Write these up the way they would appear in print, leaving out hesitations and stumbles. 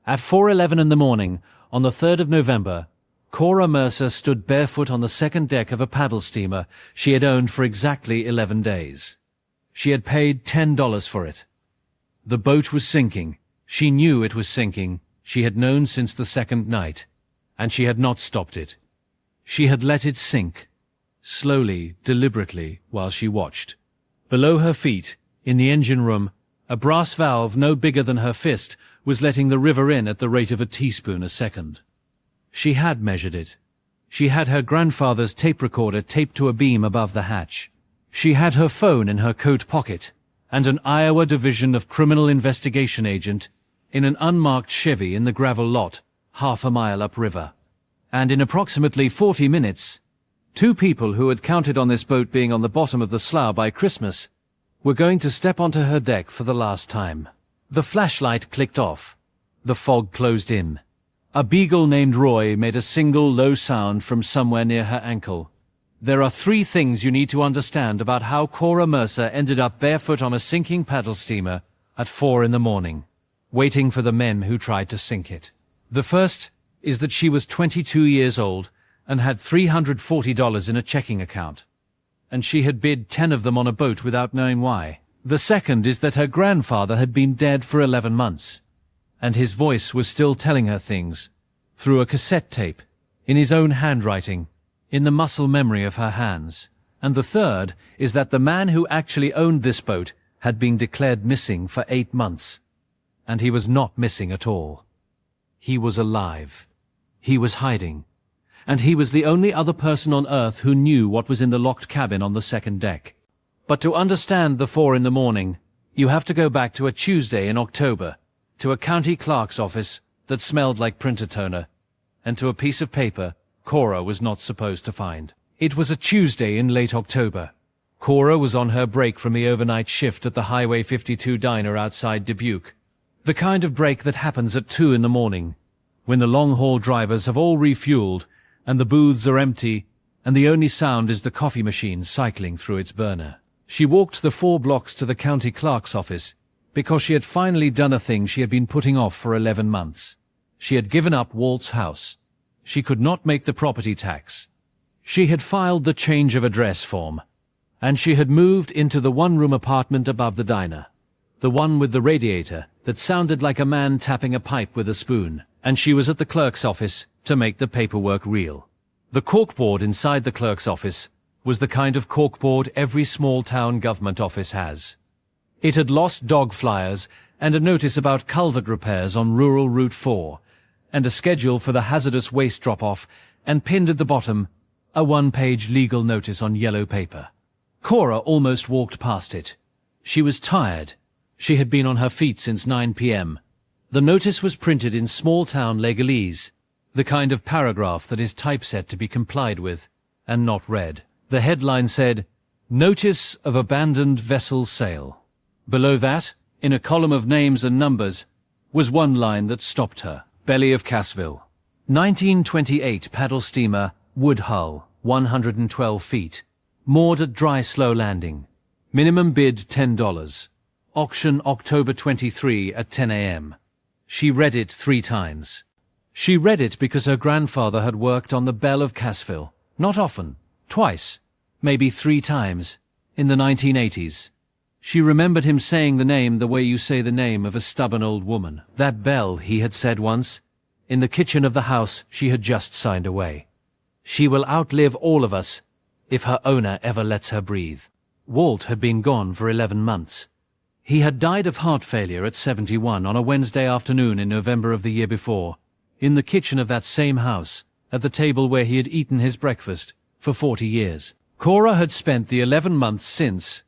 At 4:11 in the morning, on the 3rd of November, Cora Mercer stood barefoot on the second deck of a paddle steamer she had owned for exactly 11 days. She had paid $10 for it. The boat was sinking. She knew it was sinking. She had known since the second night, and she had not stopped it. She had let it sink, slowly, deliberately, while she watched. Below her feet, in the engine room, a brass valve no bigger than her fist was letting the river in at the rate of a teaspoon a second. She had measured it. She had her grandfather's tape recorder taped to a beam above the hatch. She had her phone in her coat pocket, and an Iowa Division of Criminal Investigation agent in an unmarked Chevy in the gravel lot, half a mile upriver. And in approximately 40 minutes, two people who had counted on this boat being on the bottom of the slough by Christmas were going to step onto her deck for the last time. The flashlight clicked off. The fog closed in. A beagle named Roy made a single low sound from somewhere near her ankle. There are 3 things you need to understand about how Cora Mercer ended up barefoot on a sinking paddle steamer at 4 in the morning, waiting for the men who tried to sink it. The first is that she was 22 years old and had $340 in a checking account, and she had bid 10 of them on a boat without knowing why. The second is that her grandfather had been dead for 11 months, and his voice was still telling her things, through a cassette tape, in his own handwriting, in the muscle memory of her hands. And the third is that the man who actually owned this boat had been declared missing for 8 months, and he was not missing at all. He was alive. He was hiding, and he was the only other person on Earth who knew what was in the locked cabin on the second deck. But to understand the 4 in the morning, you have to go back to a Tuesday in October, to a county clerk's office that smelled like printer toner, and to a piece of paper Cora was not supposed to find. It was a Tuesday in late October. Cora was on her break from the overnight shift at the Highway 52 diner outside Dubuque. The kind of break that happens at 2 in the morning, when the long-haul drivers have all refueled, and the booths are empty, and the only sound is the coffee machine cycling through its burner. She walked the 4 blocks to the county clerk's office because she had finally done a thing she had been putting off for 11 months. She had given up Walt's house. She could not make the property tax. She had filed the change of address form, and she had moved into the one-room apartment above the diner, the one with the radiator that sounded like a man tapping a pipe with a spoon, and she was at the clerk's office to make the paperwork real. The corkboard inside the clerk's office was the kind of corkboard every small-town government office has. It had lost dog flyers and a notice about culvert repairs on rural Route 4, and a schedule for the hazardous waste drop-off, and pinned at the bottom a 1-page legal notice on yellow paper. Cora almost walked past it. She was tired. She had been on her feet since 9 p.m. The notice was printed in small-town legalese, the kind of paragraph that is typeset to be complied with, and not read. The headline said, "Notice of Abandoned Vessel Sale." Below that, in a column of names and numbers, was one line that stopped her. Belly of Cassville. 1928 paddle steamer, wood hull, 112 feet. Moored at dry slow landing. Minimum bid $10. Auction October 23 at 10 a.m. She read it 3 times. She read it because her grandfather had worked on the Belle of Cassville. Not often. Twice. Maybe 3 times. In the 1980s. She remembered him saying the name the way you say the name of a stubborn old woman. That Belle, he had said once, in the kitchen of the house she had just signed away. She will outlive all of us if her owner ever lets her breathe. Walt had been gone for 11 months. He had died of heart failure at 71 on a Wednesday afternoon in November of the year before, in the kitchen of that same house, at the table where he had eaten his breakfast for 40 years. Cora had spent the 11 months since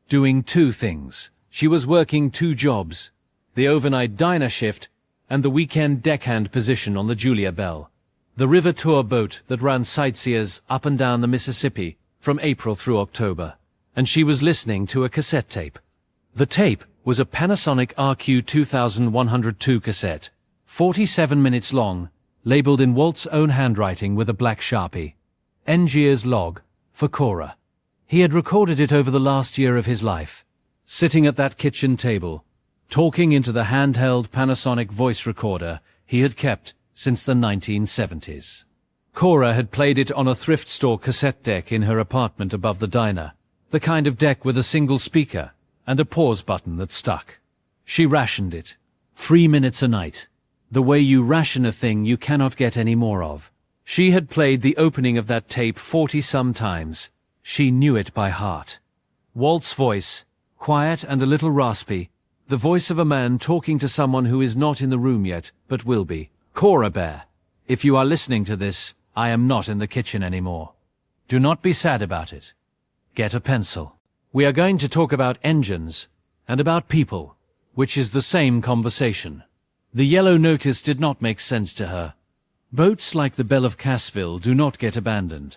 doing 2 things. She was working 2 jobs, the overnight diner shift and the weekend deckhand position on the Julia Bell, the river tour boat that ran sightseers up and down the Mississippi from April through October. And she was listening to a cassette tape. The tape was a Panasonic RQ2102 cassette, 47 minutes long, labeled in Walt's own handwriting with a black Sharpie. Engier's log, for Cora. He had recorded it over the last year of his life, sitting at that kitchen table, talking into the handheld Panasonic voice recorder he had kept since the 1970s. Cora had played it on a thrift store cassette deck in her apartment above the diner, the kind of deck with a single speaker and a pause button that stuck. She rationed it. 3 minutes a night. The way you ration a thing you cannot get any more of. She had played the opening of that tape 40-some times. She knew it by heart. Walt's voice, quiet and a little raspy, the voice of a man talking to someone who is not in the room yet, but will be. Cora Bear, if you are listening to this, I am not in the kitchen anymore. Do not be sad about it. Get a pencil. We are going to talk about engines and about people, which is the same conversation. The yellow notice did not make sense to her. Boats like the Belle of Cassville do not get abandoned.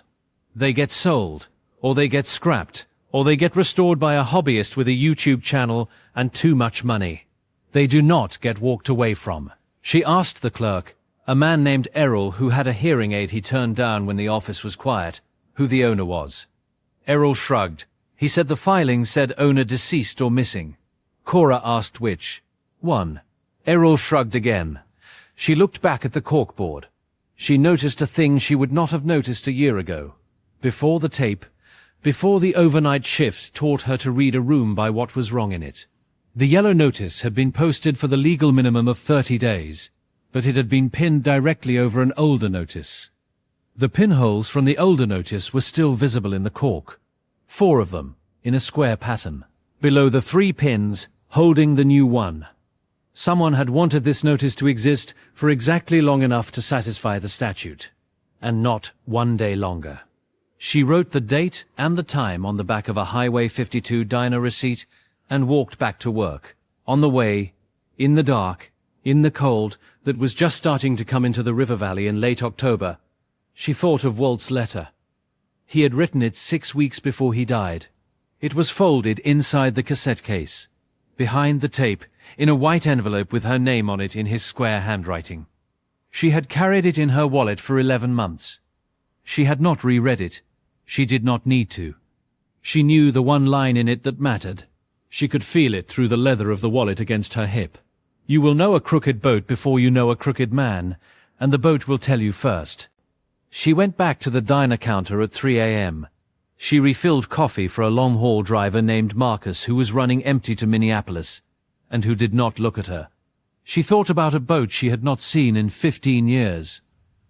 They get sold, or they get scrapped, or they get restored by a hobbyist with a YouTube channel and too much money. They do not get walked away from. She asked the clerk, a man named Errol who had a hearing aid he turned down when the office was quiet, who the owner was. Errol shrugged. He said the filing said owner deceased or missing. Cora asked which one. Errol shrugged again. She looked back at the corkboard. She noticed a thing she would not have noticed a year ago. Before the tape, before the overnight shifts taught her to read a room by what was wrong in it. The yellow notice had been posted for the legal minimum of 30 days, but it had been pinned directly over an older notice. The pinholes from the older notice were still visible in the cork, 4 of them, in a square pattern, below the 3 pins holding the new one. Someone had wanted this notice to exist for exactly long enough to satisfy the statute, and not 1 day longer. She wrote the date and the time on the back of a Highway 52 diner receipt and walked back to work. On the way, in the dark, in the cold that was just starting to come into the river valley in late October, she thought of Walt's letter. He had written it 6 weeks before he died. It was folded inside the cassette case, behind the tape, in a white envelope with her name on it in his square handwriting. She had carried it in her wallet for 11 months. She had not reread it. She did not need to. She knew the one line in it that mattered. She could feel it through the leather of the wallet against her hip. You will know a crooked boat before you know a crooked man, and the boat will tell you first. She went back to the diner counter at 3 a.m. She refilled coffee for a long-haul driver named Marcus who was running empty to Minneapolis, and who did not look at her. She thought about a boat she had not seen in 15 years,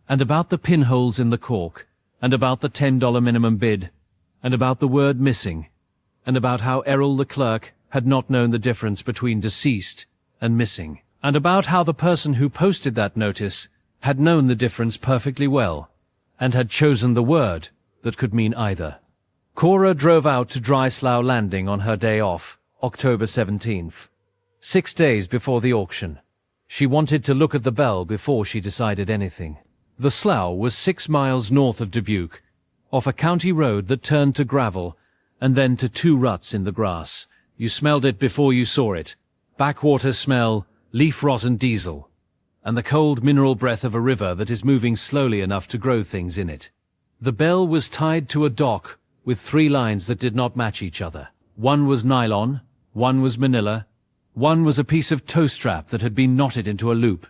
and about the pinholes in the cork, and about the $10 minimum bid, and about the word missing, and about how Errol the clerk had not known the difference between deceased and missing, and about how the person who posted that notice had known the difference perfectly well, and had chosen the word that could mean either. Cora drove out to Dry Slough Landing on her day off, October 17th. 6 days before the auction. She wanted to look at the bell before she decided anything. The slough was 6 miles north of Dubuque, off a county road that turned to gravel and then to 2 ruts in the grass. You smelled it before you saw it. Backwater smell, leaf rot and diesel, and the cold mineral breath of a river that is moving slowly enough to grow things in it. The bell was tied to a dock with 3 lines that did not match each other. One was nylon, one was manila, one was a piece of tow strap that had been knotted into a loop.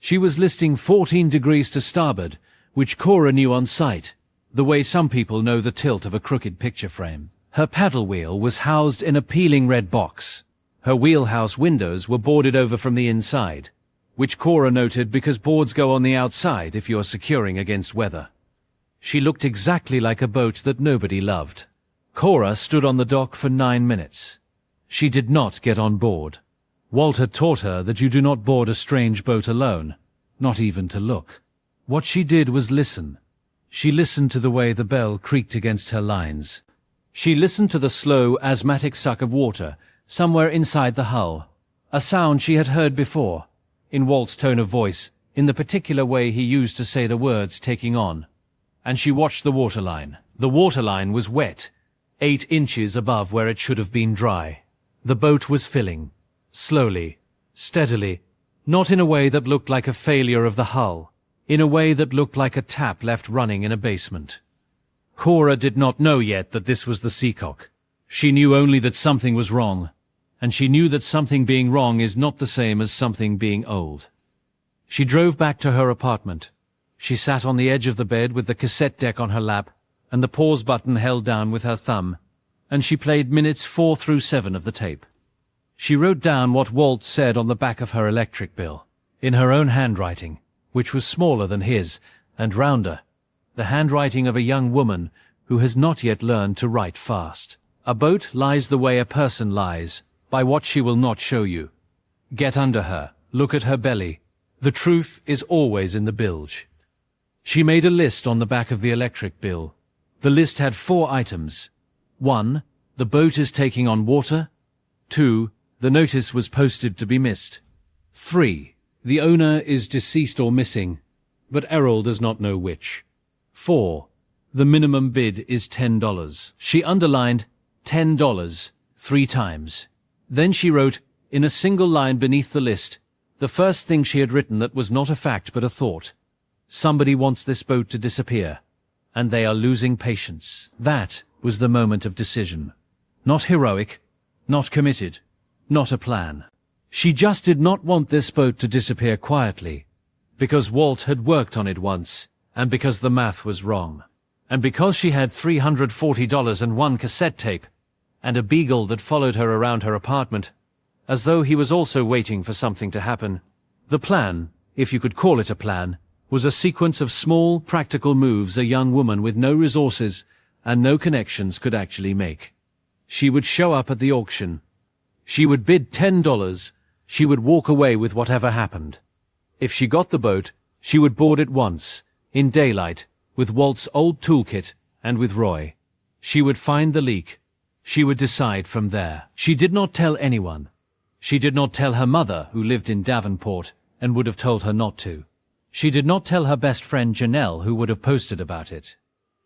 She was listing 14 degrees to starboard, which Cora knew on sight, the way some people know the tilt of a crooked picture frame. Her paddle wheel was housed in a peeling red box. Her wheelhouse windows were boarded over from the inside, which Cora noted because boards go on the outside if you're securing against weather. She looked exactly like a boat that nobody loved. Cora stood on the dock for 9 minutes. She did not get on board. Walt had taught her that you do not board a strange boat alone, not even to look. What she did was listen. She listened to the way the bell creaked against her lines. She listened to the slow, asthmatic suck of water somewhere inside the hull, a sound she had heard before, in Walt's tone of voice, in the particular way he used to say the words taking on. And she watched the waterline. The waterline was wet, 8 inches above where it should have been dry. The boat was filling. Slowly, steadily, not in a way that looked like a failure of the hull, in a way that looked like a tap left running in a basement. Cora did not know yet that this was the Seacock. She knew only that something was wrong, and she knew that something being wrong is not the same as something being old. She drove back to her apartment. She sat on the edge of the bed with the cassette deck on her lap and the pause button held down with her thumb, and she played minutes 4 through 7 of the tape. She wrote down what Walt said on the back of her electric bill, in her own handwriting, which was smaller than his and rounder, the handwriting of a young woman who has not yet learned to write fast. A boat lies the way a person lies, by what she will not show you. Get under her, look at her belly. The truth is always in the bilge. She made a list on the back of the electric bill. The list had 4 items. 1. The boat is taking on water. 2. The notice was posted to be missed. 3. The owner is deceased or missing, but Errol does not know which. 4. The minimum bid is $10. She underlined $10 3 times. Then she wrote, in a single line beneath the list, the first thing she had written that was not a fact but a thought. Somebody wants this boat to disappear, and they are losing patience. That was the moment of decision. Not heroic, not committed, not a plan. She just did not want this boat to disappear quietly, because Walt had worked on it once, and because the math was wrong, and because she had $340 and 1 cassette tape, and a beagle that followed her around her apartment, as though he was also waiting for something to happen. The plan, if you could call it a plan, was a sequence of small, practical moves a young woman with no resources and no connections could actually make. She would show up at the auction. She would bid $10. She would walk away with whatever happened. If she got the boat, she would board it once, in daylight, with Walt's old toolkit and with Roy. She would find the leak. She would decide from there. She did not tell anyone. She did not tell her mother, who lived in Davenport, and would have told her not to. She did not tell her best friend Janelle, who would have posted about it.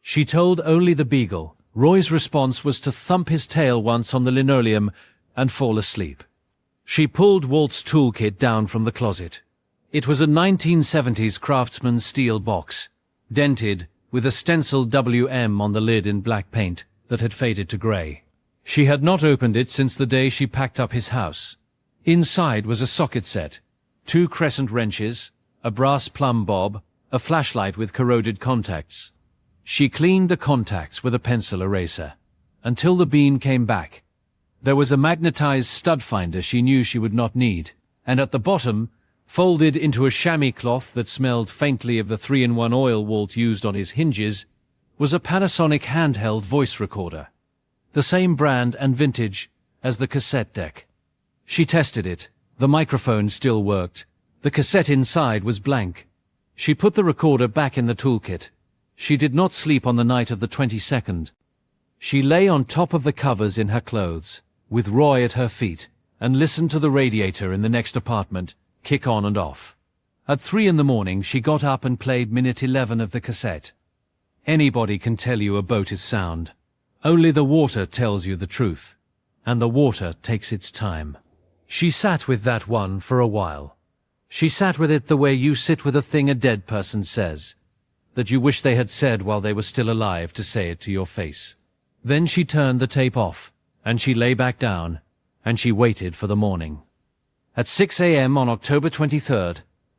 She told only the beagle. Roy's response was to thump his tail once on the linoleum and fall asleep. She pulled Walt's toolkit down from the closet. It was a 1970s Craftsman steel box, dented, with a stenciled WM on the lid in black paint that had faded to grey. She had not opened it since the day she packed up his house. Inside was a socket set, 2 crescent wrenches, a brass plumb bob, a flashlight with corroded contacts. She cleaned the contacts with a pencil eraser, until the beam came back. There was a magnetized stud finder she knew she would not need, and at the bottom, folded into a chamois cloth that smelled faintly of the 3-in-1 oil Walt used on his hinges, was a Panasonic handheld voice recorder, the same brand and vintage as the cassette deck. She tested it. The microphone still worked. The cassette inside was blank. She put the recorder back in the toolkit. She did not sleep on the night of the 22nd. She lay on top of the covers in her clothes, with Roy at her feet, and listened to the radiator in the next apartment kick on and off. At 3 in the morning she got up and played minute 11 of the cassette. Anybody can tell you a boat is sound. Only the water tells you the truth, and the water takes its time. She sat with that one for a while. She sat with it the way you sit with a thing a dead person says, that you wish they had said while they were still alive to say it to your face. Then she turned the tape off, and she lay back down, and she waited for the morning. At 6 a.m. on October 23rd,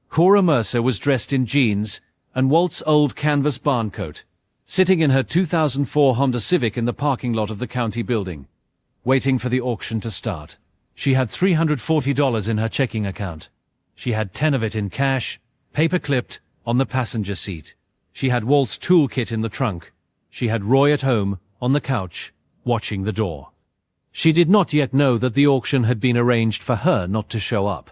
Cora Mercer was dressed in jeans and Walt's old canvas barn coat, sitting in her 2004 Honda Civic in the parking lot of the county building, waiting for the auction to start. She had $340 in her checking account. She had 10 of it in cash, paper-clipped, on the passenger seat. She had Walt's toolkit in the trunk. She had Roy at home, on the couch, watching the door. She did not yet know that the auction had been arranged for her not to show up.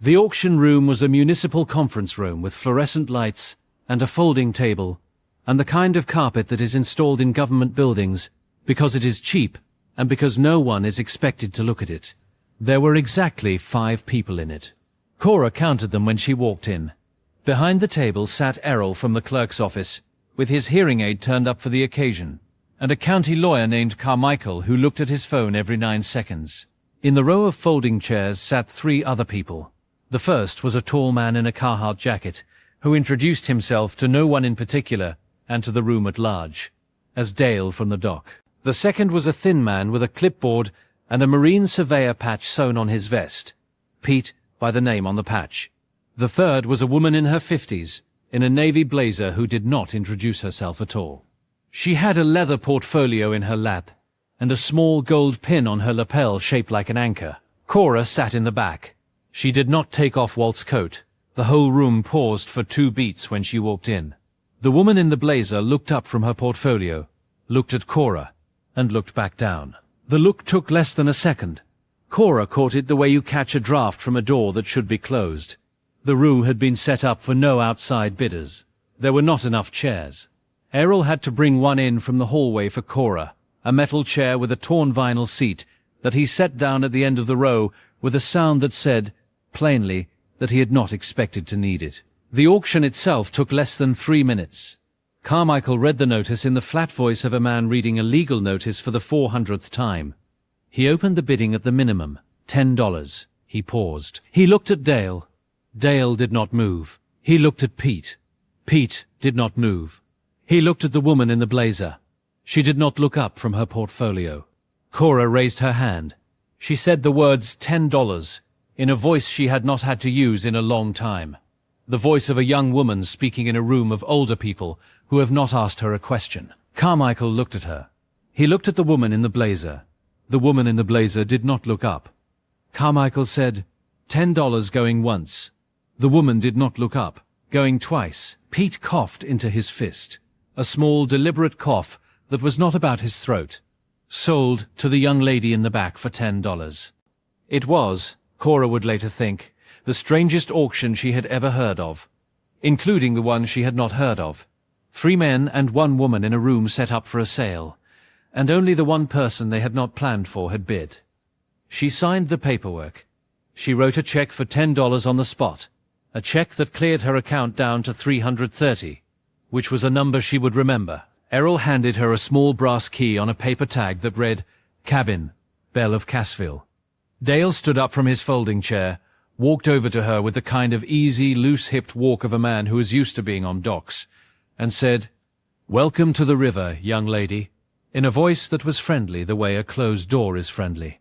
The auction room was a municipal conference room with fluorescent lights and a folding table, and the kind of carpet that is installed in government buildings because it is cheap and because no one is expected to look at it. There were exactly 5 people in it. Cora counted them when she walked in. Behind the table sat Errol from the clerk's office, with his hearing aid turned up for the occasion, and a county lawyer named Carmichael who looked at his phone every 9 seconds. In the row of folding chairs sat 3 other people. The first was a tall man in a Carhartt jacket, who introduced himself to no one in particular and to the room at large, as Dale from the dock. The second was a thin man with a clipboard and a Marine Surveyor patch sewn on his vest, Pete by the name on the patch. The third was a woman in her 50s, in a navy blazer who did not introduce herself at all. She had a leather portfolio in her lap, and a small gold pin on her lapel shaped like an anchor. Cora sat in the back. She did not take off Walt's coat. The whole room paused for 2 beats when she walked in. The woman in the blazer looked up from her portfolio, looked at Cora, and looked back down. The look took less than a second. Cora caught it the way you catch a draft from a door that should be closed. The room had been set up for no outside bidders. There were not enough chairs. Errol had to bring one in from the hallway for Cora, a metal chair with a torn vinyl seat that he set down at the end of the row with a sound that said, plainly, that he had not expected to need it. The auction itself took less than 3 minutes. Carmichael read the notice in the flat voice of a man reading a legal notice for the 400th time. He opened the bidding at the minimum, $10. He paused. He looked at Dale. Dale did not move. He looked at Pete. Pete did not move. He looked at the woman in the blazer. She did not look up from her portfolio. Cora raised her hand. She said the words $10 in a voice she had not had to use in a long time. The voice of a young woman speaking in a room of older people who have not asked her a question. Carmichael looked at her. He looked at the woman in the blazer. The woman in the blazer did not look up. Carmichael said, $10 going once. The woman did not look up. Going twice. Pete coughed into his fist. A small, deliberate cough that was not about his throat. Sold to the young lady in the back for $10. It was, Cora would later think, the strangest auction she had ever heard of, including the one she had not heard of. 3 men and 1 woman in a room set up for a sale, and only the one person they had not planned for had bid. She signed the paperwork. She wrote a check for $10 on the spot, a check that cleared her account down to $330, which was a number she would remember. Errol handed her a small brass key on a paper tag that read, Cabin, Belle of Cassville. Dale stood up from his folding chair, walked over to her with the kind of easy, loose-hipped walk of a man who is used to being on docks, and said, Welcome to the river, young lady, in a voice that was friendly the way a closed door is friendly.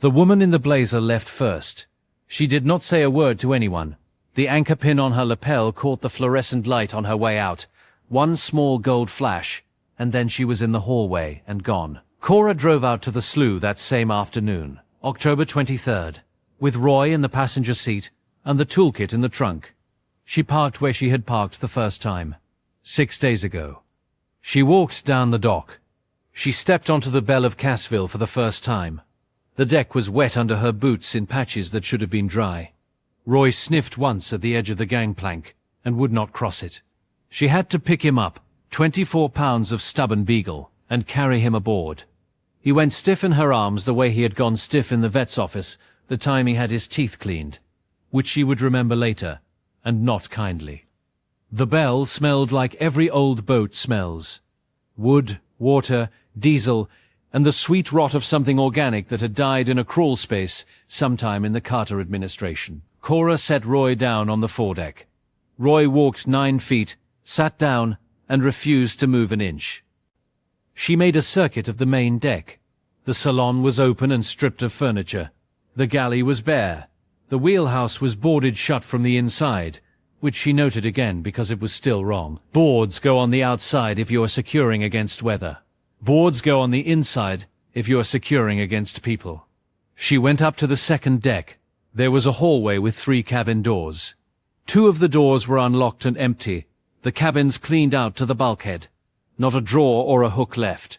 The woman in the blazer left first. She did not say a word to anyone. The anchor pin on her lapel caught the fluorescent light on her way out. One small gold flash, and then she was in the hallway and gone. Cora drove out to the slough that same afternoon, October 23rd, with Roy in the passenger seat and the toolkit in the trunk. She parked where she had parked the first time, 6 days ago. She walked down the dock. She stepped onto the Belle of Cassville for the first time. The deck was wet under her boots in patches that should have been dry. Roy sniffed once at the edge of the gangplank and would not cross it. She had to pick him up, 24 pounds of stubborn beagle, and carry him aboard. He went stiff in her arms the way he had gone stiff in the vet's office the time he had his teeth cleaned, which she would remember later, and not kindly. The Belle smelled like every old boat smells. Wood, water, diesel, and the sweet rot of something organic that had died in a crawl space sometime in the Carter administration. Cora set Roy down on the foredeck. Roy walked 9 feet, sat down, and refused to move an inch. She made a circuit of the main deck. The salon was open and stripped of furniture. The galley was bare. The wheelhouse was boarded shut from the inside, which she noted again because it was still wrong. Boards go on the outside if you are securing against weather. Boards go on the inside if you are securing against people. She went up to the second deck. There was a hallway with 3 cabin doors. 2 of the doors were unlocked and empty, the cabins cleaned out to the bulkhead. Not a drawer or a hook left.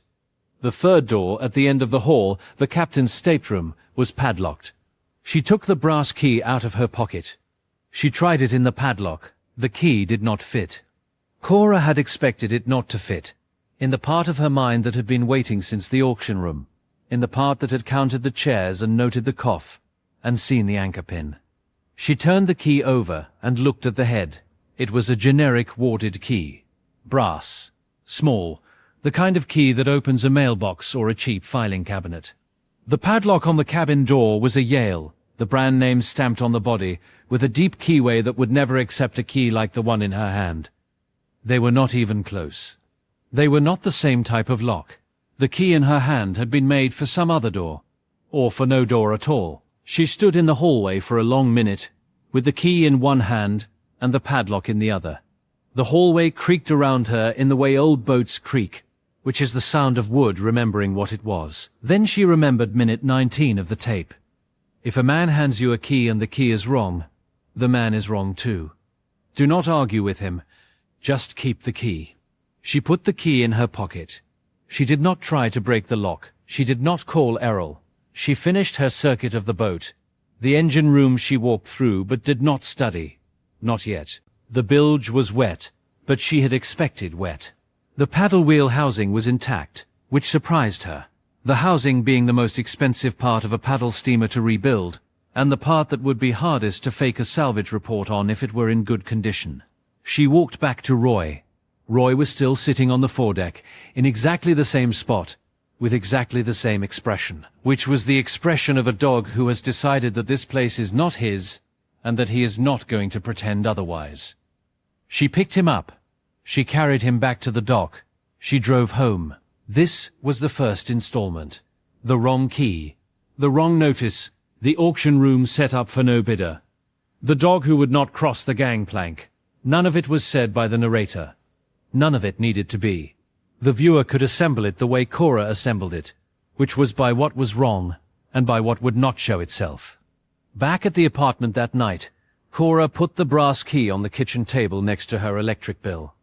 The third door, at the end of the hall, the captain's stateroom, was padlocked. She took the brass key out of her pocket. She tried it in the padlock. The key did not fit. Cora had expected it not to fit, in the part of her mind that had been waiting since the auction room, in the part that had counted the chairs and noted the cough, and seen the anchor pin. She turned the key over and looked at the head. It was a generic warded key. Brass. Small. The kind of key that opens a mailbox or a cheap filing cabinet. The padlock on the cabin door was a Yale, the brand name stamped on the body, with a deep keyway that would never accept a key like the one in her hand. They were not even close. They were not the same type of lock. The key in her hand had been made for some other door. or for no door at all. She stood in the hallway for a long minute, with the key in one hand and the padlock in the other. The hallway creaked around her in the way old boats creak, which is the sound of wood remembering what it was. Then she remembered minute 19 of the tape. If a man hands you a key and the key is wrong, the man is wrong too. Do not argue with him, just keep the key. She put the key in her pocket. She did not try to break the lock. She did not call Errol. She finished her circuit of the boat. The engine room she walked through but did not study. Not yet. The bilge was wet, but she had expected wet. The paddle wheel housing was intact, which surprised her. The housing being the most expensive part of a paddle steamer to rebuild, and the part that would be hardest to fake a salvage report on if it were in good condition. She walked back to Roy. Roy was still sitting on the foredeck, in exactly the same spot, with exactly the same expression, which was the expression of a dog who has decided that this place is not his, and that he is not going to pretend otherwise. She picked him up. She carried him back to the dock. She drove home. This was the first installment. The wrong key. The wrong notice. The auction room set up for no bidder. The dog who would not cross the gangplank. None of it was said by the narrator. None of it needed to be. The viewer could assemble it the way Cora assembled it, which was by what was wrong and by what would not show itself. Back at the apartment that night, Cora put the brass key on the kitchen table next to her electric bill.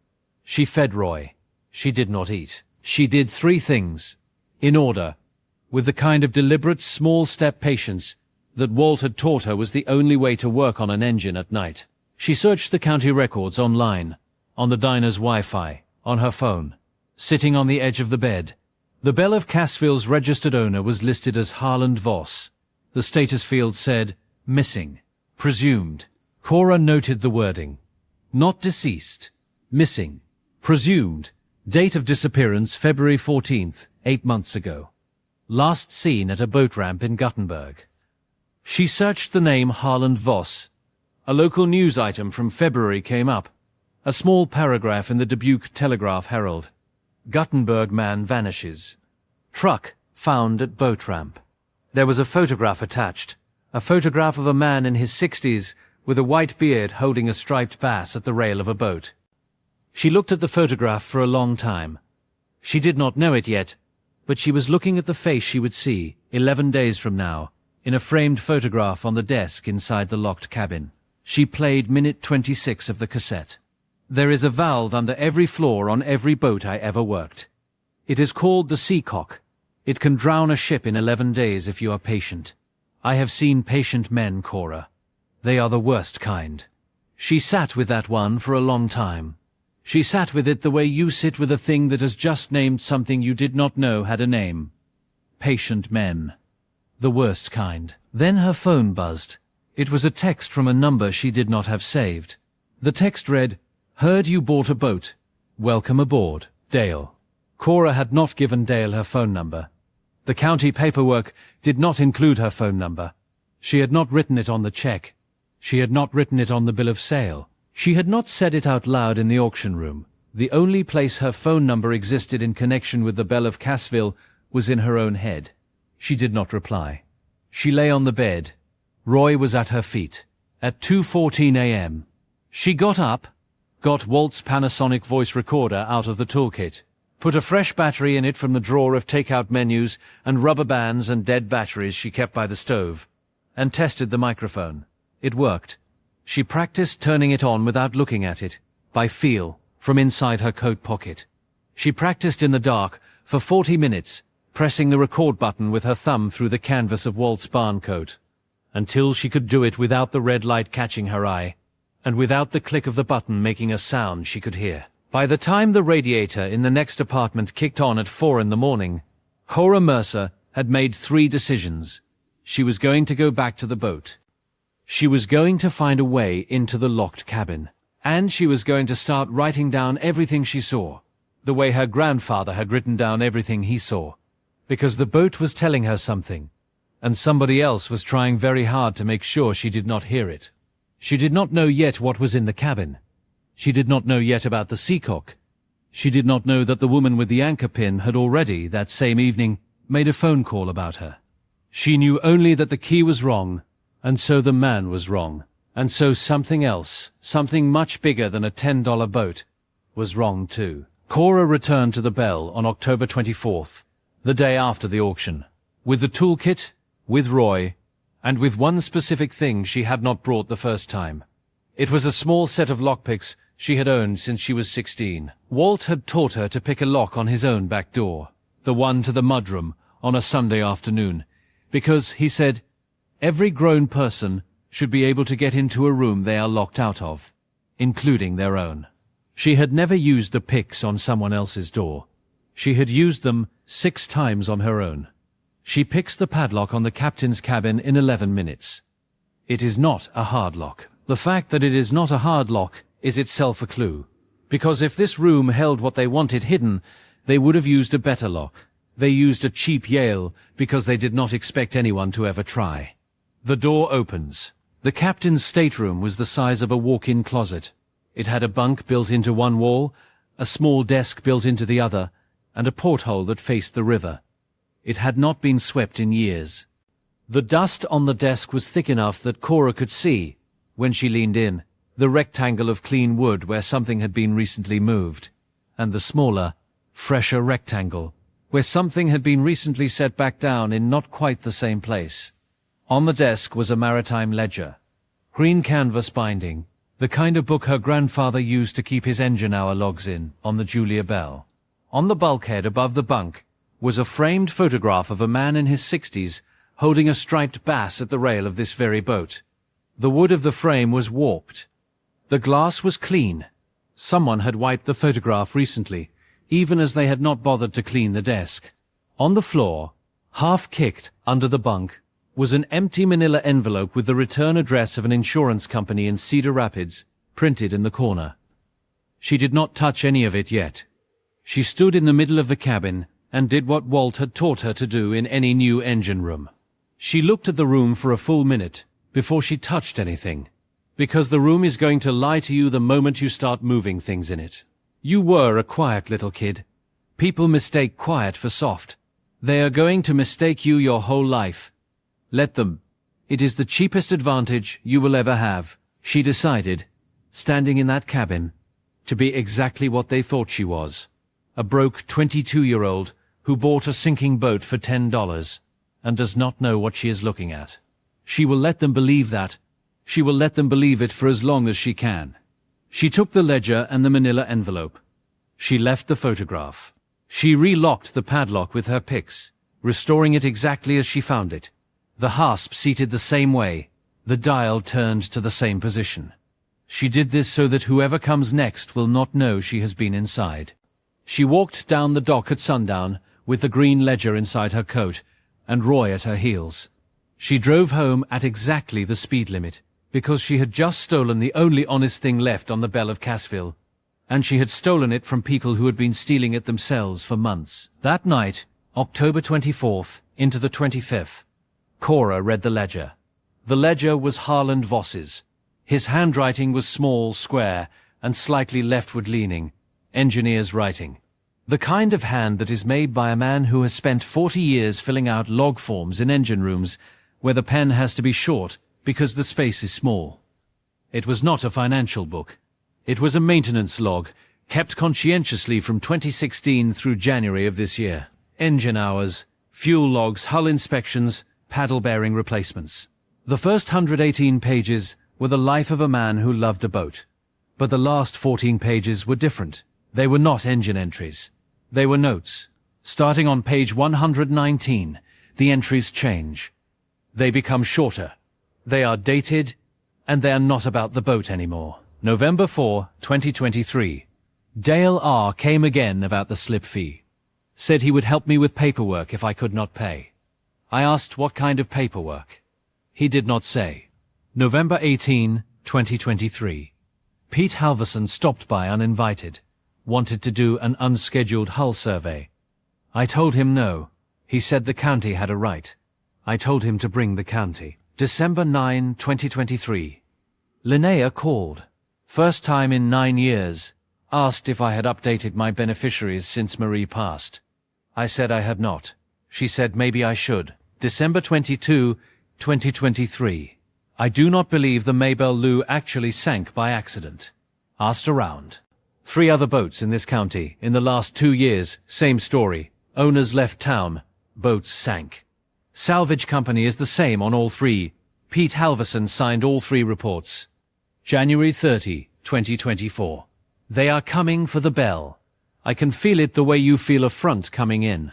She fed Roy. She did not eat. She did 3 things, in order, with the kind of deliberate small-step patience that Walt had taught her was the only way to work on an engine at night. She searched the county records online, on the diner's Wi-Fi, on her phone. Sitting on the edge of the bed, the Belle of Cassville's registered owner was listed as Harland Voss. The status field said, missing, presumed. Cora noted the wording. Not deceased, missing, presumed. Date of disappearance February 14th, 8 months ago. Last seen at a boat ramp in Gothenburg. She searched the name Harland Voss. A local news item from February came up. A small paragraph in the Dubuque Telegraph Herald. Gothenburg man vanishes. Truck found at boat ramp. There was a photograph attached. A photograph of a man in his 60s with a white beard holding a striped bass at the rail of a boat. She looked at the photograph for a long time. She did not know it yet, but she was looking at the face she would see, 11 days from now, in a framed photograph on the desk inside the locked cabin. She played minute 26 of the cassette. There is a valve under every floor on every boat I ever worked. It is called the Seacock. It can drown a ship in 11 days if you are patient. I have seen patient men, Cora. They are the worst kind. She sat with that one for a long time. She sat with it the way you sit with a thing that has just named something you did not know had a name. Patient men. The worst kind. Then her phone buzzed. It was a text from a number she did not have saved. The text read, "Heard you bought a boat. Welcome aboard, Dale." Cora had not given Dale her phone number. The county paperwork did not include her phone number. She had not written it on the check. She had not written it on the bill of sale. She had not said it out loud in the auction room. The only place her phone number existed in connection with the Belle of Cassville was in her own head. She did not reply. She lay on the bed. Roy was at her feet. At 2:14 a.m. She got up, got Walt's Panasonic voice recorder out of the toolkit, put a fresh battery in it from the drawer of take-out menus and rubber bands and dead batteries she kept by the stove, and tested the microphone. It worked. She practiced turning it on without looking at it, by feel, from inside her coat pocket. She practiced in the dark for 40 minutes, pressing the record button with her thumb through the canvas of Walt's barn coat, until she could do it without the red light catching her eye, and without the click of the button making a sound she could hear. By the time the radiator in the next apartment kicked on at 4 in the morning, Cora Mercer had made 3 decisions. She was going to go back to the boat. She was going to find a way into the locked cabin. And she was going to start writing down everything she saw, the way her grandfather had written down everything he saw. Because the boat was telling her something, and somebody else was trying very hard to make sure she did not hear it. She did not know yet what was in the cabin. She did not know yet about the Seacock. She did not know that the woman with the anchor pin had already, that same evening, made a phone call about her. She knew only that the key was wrong, and so the man was wrong, and so something else, something much bigger than a $10 boat, was wrong too. Cora returned to the Bell on October 24th, the day after the auction, with the toolkit, with Roy, and with one specific thing she had not brought the first time. It was a small set of lockpicks she had owned since she was 16. Walt had taught her to pick a lock on his own back door, the one to the mudroom, on a Sunday afternoon, because, he said, every grown person should be able to get into a room they are locked out of, including their own. She had never used the picks on someone else's door. She had used them 6 times on her own. She picks the padlock on the captain's cabin in 11 minutes. It is not a hard lock. The fact that it is not a hard lock is itself a clue, because if this room held what they wanted hidden, they would have used a better lock. They used a cheap Yale because they did not expect anyone to ever try. The door opens. The captain's stateroom was the size of a walk-in closet. It had a bunk built into one wall, a small desk built into the other, and a porthole that faced the river. It had not been swept in years. The dust on the desk was thick enough that Cora could see, when she leaned in, the rectangle of clean wood where something had been recently moved, and the smaller, fresher rectangle, where something had been recently set back down in not quite the same place. On the desk was a maritime ledger, green canvas binding, the kind of book her grandfather used to keep his engine hour logs in on the Julia Bell. On the bulkhead above the bunk was a framed photograph of a man in his 60s holding a striped bass at the rail of this very boat. The wood of the frame was warped. The glass was clean. Someone had wiped the photograph recently, even as they had not bothered to clean the desk. On the floor, half kicked under the bunk, was an empty manila envelope with the return address of an insurance company in Cedar Rapids, printed in the corner. She did not touch any of it yet. She stood in the middle of the cabin and did what Walt had taught her to do in any new engine room. She looked at the room for a full minute before she touched anything, because the room is going to lie to you the moment you start moving things in it. You were a quiet little kid. People mistake quiet for soft. They are going to mistake you your whole life. Let them. It is the cheapest advantage you will ever have, she decided, standing in that cabin, to be exactly what they thought she was. A broke 22-year-old who bought a sinking boat for $10 and does not know what she is looking at. She will let them believe that. She will let them believe it for as long as she can. She took the ledger and the manila envelope. She left the photograph. She relocked the padlock with her picks, restoring it exactly as she found it. The hasp seated the same way, the dial turned to the same position. She did this so that whoever comes next will not know she has been inside. She walked down the dock at sundown with the green ledger inside her coat and Roy at her heels. She drove home at exactly the speed limit, because she had just stolen the only honest thing left on the Belle of Cassville, and she had stolen it from people who had been stealing it themselves for months. That night, October 24th into the 25th, Cora read the ledger. The ledger was Harland Voss's. His handwriting was small, square, and slightly leftward-leaning, engineer's writing. The kind of hand that is made by a man who has spent 40 years filling out log forms in engine rooms where the pen has to be short because the space is small. It was not a financial book. It was a maintenance log, kept conscientiously from 2016 through January of this year. Engine hours, fuel logs, hull inspections, paddle bearing replacements. The first 118 pages were the life of a man who loved a boat. But the last 14 pages were different. They were not engine entries. They were notes. Starting on page 119, the entries change. They become shorter. They are dated, and they are not about the boat anymore. November 4, 2023. Dale R. came again about the slip fee. Said he would help me with paperwork if I could not pay. I asked what kind of paperwork. He did not say. November 18, 2023. Pete Halverson stopped by uninvited. Wanted to do an unscheduled hull survey. I told him no. He said the county had a right. I told him to bring the county. December 9, 2023. Linnea called. First time in 9 years. Asked if I had updated my beneficiaries since Marie passed. I said I had not. She said maybe I should. December 22, 2023. I do not believe the Maybelle Lou actually sank by accident. Asked around. 3 other boats in this county in the last 2 years, same story. Owners left town, boats sank. Salvage company is the same on all 3. Pete Halverson signed all 3 reports. January 30, 2024. They are coming for the bell. I can feel it the way you feel a front coming in.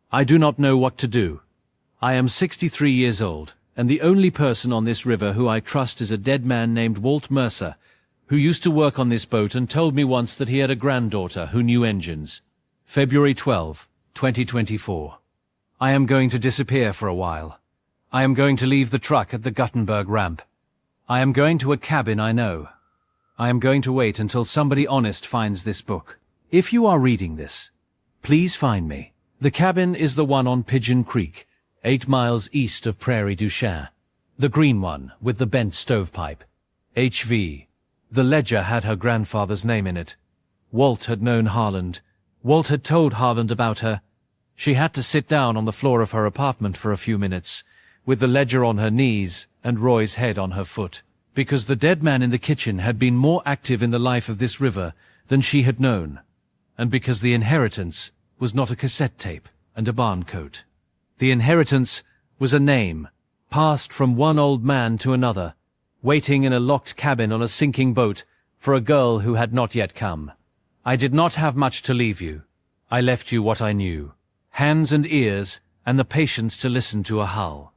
I do not know what to do. I am 63 years old, and the only person on this river who I trust is a dead man named Walt Mercer, who used to work on this boat and told me once that he had a granddaughter who knew engines. February 12, 2024. I am going to disappear for a while. I am going to leave the truck at the Guttenberg ramp. I am going to a cabin I know. I am going to wait until somebody honest finds this book. If you are reading this, please find me. The cabin is the one on Pigeon Creek, 8 miles east of Prairie du Chien. The green one with the bent stovepipe. HV. The ledger had her grandfather's name in it. Walt had known Harland. Walt had told Harland about her. She had to sit down on the floor of her apartment for a few minutes, with the ledger on her knees and Roy's head on her foot, because the dead man in the kitchen had been more active in the life of this river than she had known, and because the inheritance was not a cassette tape and a barn coat. The inheritance was a name, passed from one old man to another, waiting in a locked cabin on a sinking boat for a girl who had not yet come. I did not have much to leave you. I left you what I knew. Hands and ears, and the patience to listen to a hull.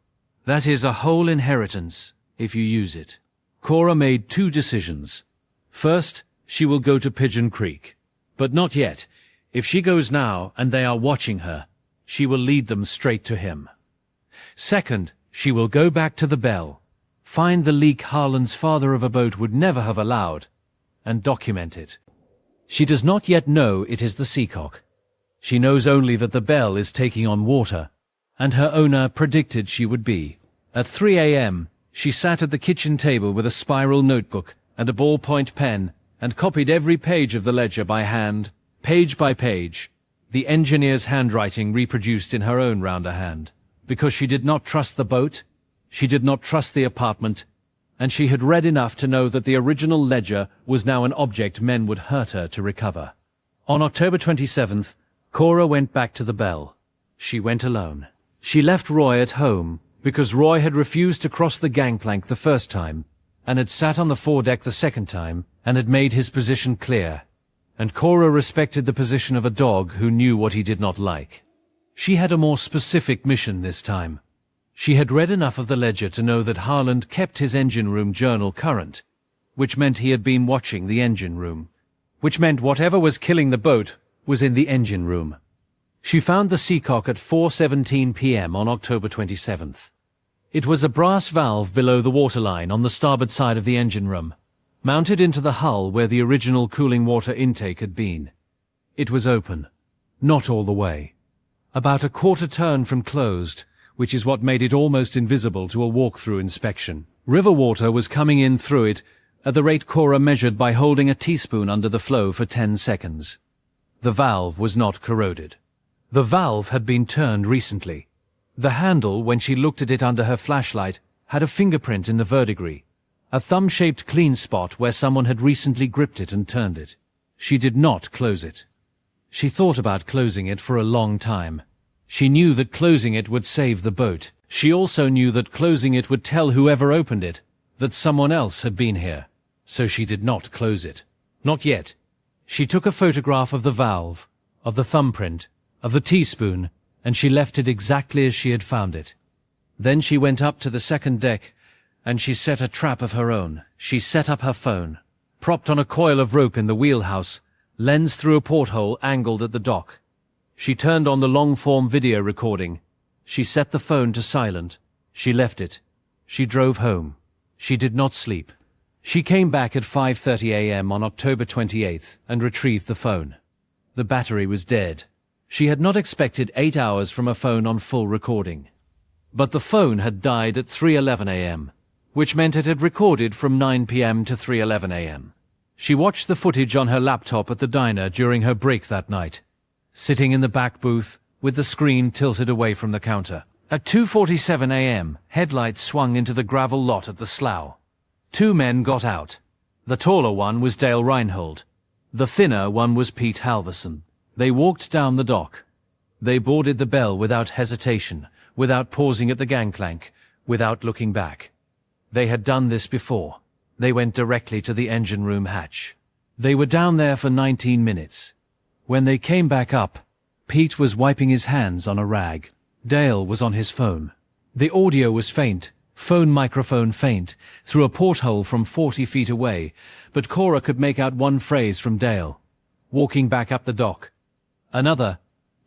That is a whole inheritance, if you use it. Cora made 2 decisions. First, she will go to Pigeon Creek. But not yet. If she goes now, and they are watching her, she will lead them straight to him. Second, she will go back to the bell, find the leak Harland's father of a boat would never have allowed, and document it. She does not yet know it is the Seacock. She knows only that the bell is taking on water, and her owner predicted she would be. At 3 a.m., she sat at the kitchen table with a spiral notebook and a ballpoint pen and copied every page of the ledger by hand, page by page, the engineer's handwriting reproduced in her own rounder hand. Because she did not trust the boat, she did not trust the apartment, and she had read enough to know that the original ledger was now an object men would hurt her to recover. On October 27th, Cora went back to the bell. She went alone. She left Roy at home because Roy had refused to cross the gangplank the first time and had sat on the foredeck the second time and had made his position clear. And Cora respected the position of a dog who knew what he did not like. She had a more specific mission this time. She had read enough of the ledger to know that Harland kept his engine room journal current, which meant he had been watching the engine room, which meant whatever was killing the boat was in the engine room. She found the Seacock at 4:17 p.m. on October 27th. It was a brass valve below the waterline on the starboard side of the engine room, mounted into the hull where the original cooling water intake had been. It was open, not all the way. About a quarter turn from closed, which is what made it almost invisible to a walk-through inspection. River water was coming in through it at the rate Cora measured by holding a teaspoon under the flow for 10 seconds. The valve was not corroded. The valve had been turned recently. The handle, when she looked at it under her flashlight, had a fingerprint in the verdigris, a thumb-shaped clean spot where someone had recently gripped it and turned it. She did not close it. She thought about closing it for a long time. She knew that closing it would save the boat. She also knew that closing it would tell whoever opened it that someone else had been here. So she did not close it. Not yet. She took a photograph of the valve, of the thumbprint, of the teaspoon, and she left it exactly as she had found it. Then she went up to the second deck, and she set a trap of her own. She set up her phone, propped on a coil of rope in the wheelhouse, lens through a porthole angled at the dock. She turned on the long-form video recording. She set the phone to silent. She left it. She drove home. She did not sleep. She came back at 5:30 a.m. on October 28th and retrieved the phone. The battery was dead. She had not expected 8 hours from a phone on full recording. But the phone had died at 3:11 a.m., which meant it had recorded from 9 p.m. to 3:11 a.m. She watched the footage on her laptop at the diner during her break that night, sitting in the back booth with the screen tilted away from the counter. At 2:47 a.m., headlights swung into the gravel lot at the slough. 2 men got out. The taller one was Dale Reinhold. The thinner one was Pete Halverson. They walked down the dock. They boarded the Bell without hesitation, without pausing at the gangplank, without looking back. They had done this before. They went directly to the engine room hatch. They were down there for 19 minutes. When they came back up, Pete was wiping his hands on a rag. Dale was on his phone. The audio was faint, phone microphone faint, through a porthole from 40 feet away, but Cora could make out one phrase from Dale. Walking back up the dock. Another,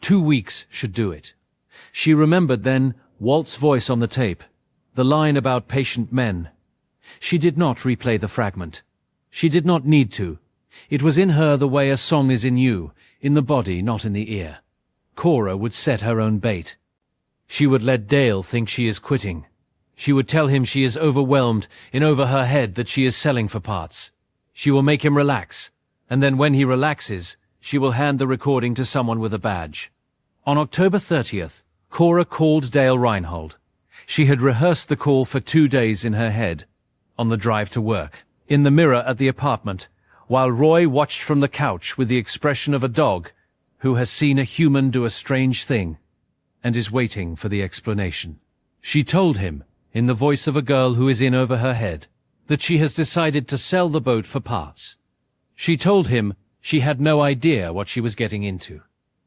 2 weeks should do it. She remembered then Walt's voice on the tape, the line about patient men. She did not replay the fragment. She did not need to. It was in her the way a song is in you, in the body, not in the ear. Cora would set her own bait. She would let Dale think she is quitting. She would tell him she is overwhelmed, in over her head that she is selling for parts. She will make him relax, and then when he relaxes, she will hand the recording to someone with a badge. On October 30th, Cora called Dale Reinhold. She had rehearsed the call for 2 days in her head, on the drive to work, in the mirror at the apartment, while Roy watched from the couch with the expression of a dog who has seen a human do a strange thing and is waiting for the explanation. She told him, in the voice of a girl who is in over her head, that she has decided to sell the boat for parts. She told him she had no idea what she was getting into.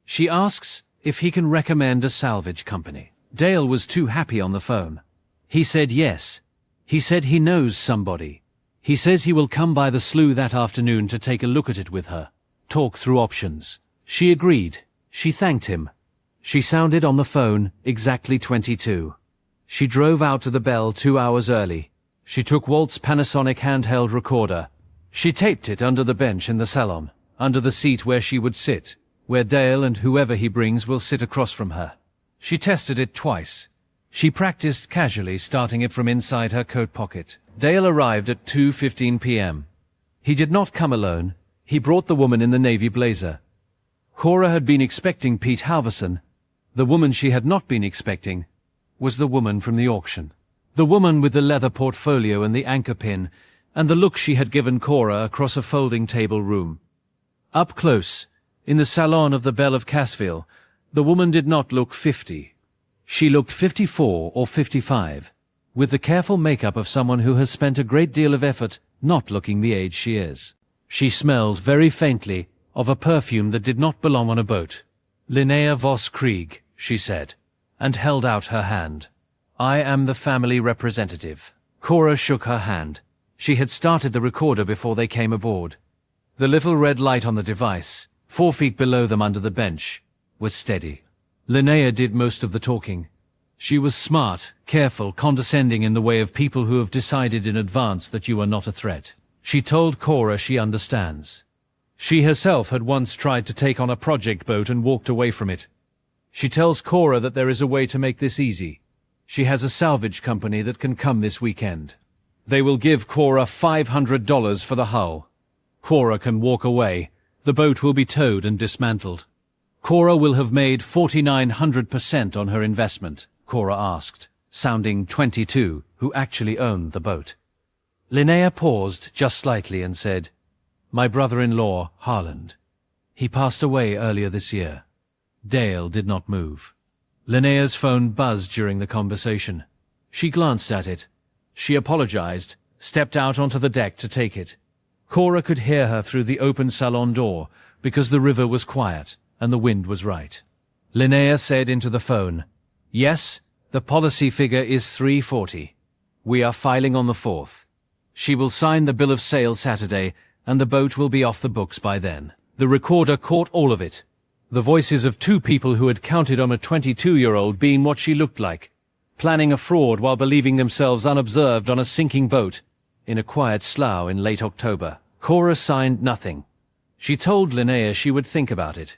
She asks if he can recommend a salvage company. Dale was too happy on the phone. He said yes. He said he knows somebody. He says he will come by the slough that afternoon to take a look at it with her, talk through options. She agreed. She thanked him. She sounded on the phone exactly 22. She drove out to the Bell 2 hours early. She took Walt's Panasonic handheld recorder. She taped it under the bench in the salon, under the seat where she would sit, where Dale and whoever he brings will sit across from her. She tested it twice. She practiced casually, starting it from inside her coat pocket. Dale arrived at 2:15 p.m. He did not come alone. He brought the woman in the navy blazer. Cora had been expecting Pete Halverson. The woman she had not been expecting was the woman from the auction. The woman with the leather portfolio and the anchor pin, and the look she had given Cora across a folding table room. Up close, in the salon of the Belle of Cassville, the woman did not look 50. She looked 54 or 55, with the careful makeup of someone who has spent a great deal of effort not looking the age she is. She smelled very faintly of a perfume that did not belong on a boat. Linnea Voss Krieg, she said, and held out her hand. I am the family representative. Cora shook her hand. She had started the recorder before they came aboard. The little red light on the device, 4 feet below them under the bench, was steady. Linnea did most of the talking. She was smart, careful, condescending in the way of people who have decided in advance that you are not a threat. She told Cora she understands. She herself had once tried to take on a project boat and walked away from it. She tells Cora that there is a way to make this easy. She has a salvage company that can come this weekend. They will give Cora $500 for the hull. Cora can walk away. The boat will be towed and dismantled. Cora will have made 4,900% on her investment, Cora asked, sounding 22, who actually owned the boat. Linnea paused just slightly and said, My brother-in-law, Harland. He passed away earlier this year. Dale did not move. Linnea's phone buzzed during the conversation. She glanced at it. She apologized, stepped out onto the deck to take it. Cora could hear her through the open salon door because the river was quiet and the wind was right. Linnea said into the phone, Yes, the policy figure is 340. We are filing on the 4th. She will sign the bill of sale Saturday and the boat will be off the books by then. The recorder caught all of it. The voices of 2 people who had counted on a 22-year-old being what she looked like, planning a fraud while believing themselves unobserved on a sinking boat in a quiet slough in late October. Cora signed nothing. She told Linnea she would think about it.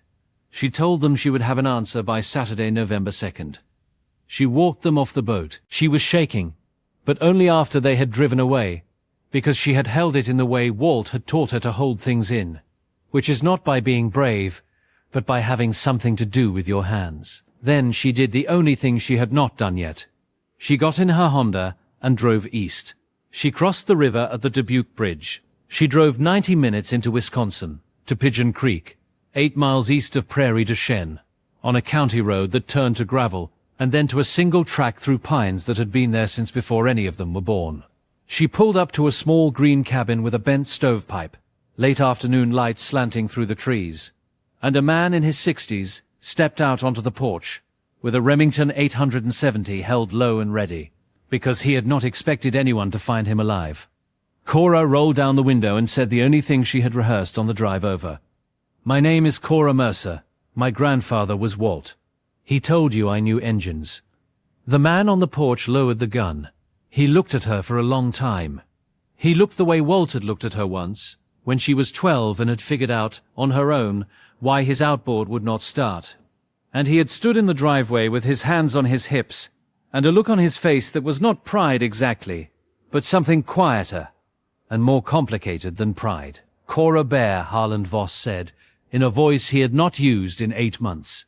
She told them she would have an answer by Saturday, November 2nd. She walked them off the boat. She was shaking, but only after they had driven away, because she had held it in the way Walt had taught her to hold things in, which is not by being brave, but by having something to do with your hands. Then she did the only thing she had not done yet. She got in her Honda and drove east. She crossed the river at the Dubuque Bridge. She drove 90 minutes into Wisconsin, to Pigeon Creek, 8 miles east of Prairie du Chien, on a county road that turned to gravel, and then to a single track through pines that had been there since before any of them were born. She pulled up to a small green cabin with a bent stovepipe, late afternoon light slanting through the trees, and a man in his 60s stepped out onto the porch, with a Remington 870 held low and ready, because he had not expected anyone to find him alive. Cora rolled down the window and said the only thing she had rehearsed on the drive over. "My name is Cora Mercer. My grandfather was Walt. He told you I knew engines." The man on the porch lowered the gun. He looked at her for a long time. He looked the way Walt had looked at her once, when she was 12 and had figured out, on her own, why his outboard would not start. And he had stood in the driveway with his hands on his hips, and a look on his face that was not pride exactly, but something quieter and more complicated than pride. "Cora Bear," Harland Voss said, in a voice he had not used in 8 months.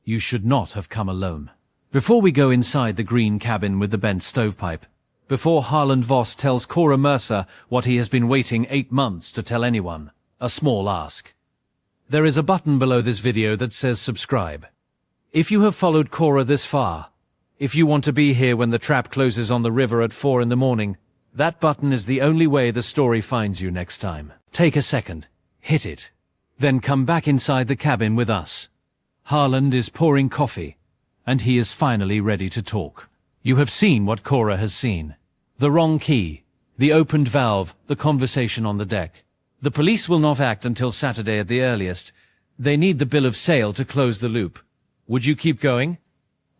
"You should not have come alone." Before we go inside the green cabin with the bent stovepipe, before Harland Voss tells Cora Mercer what he has been waiting 8 months to tell anyone, a small ask. There is a button below this video that says subscribe. If you have followed Cora this far, if you want to be here when the trap closes on the river at 4 in the morning, that button is the only way the story finds you next time. Take a second, hit it, then come back inside the cabin with us. Harland is pouring coffee, and he is finally ready to talk. You have seen what Cora has seen. The wrong key, the opened valve, the conversation on the deck. The police will not act until Saturday at the earliest. They need the bill of sale to close the loop. Would you keep going?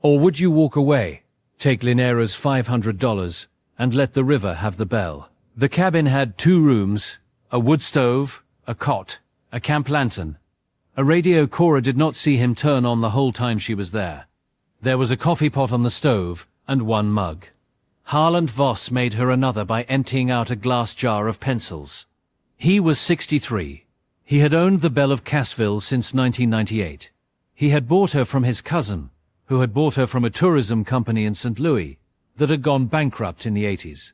Or would you walk away, take Linnera's $500, and let the river have the bell? The cabin had 2 rooms, a wood stove, a cot, a camp lantern. A radio Cora did not see him turn on the whole time she was there. There was a coffee pot on the stove and 1 mug. Harland Voss made her another by emptying out a glass jar of pencils. He was 63. He had owned the Belle of Cassville since 1998. He had bought her from his cousin, who had bought her from a tourism company in St. Louis that had gone bankrupt in the 80s.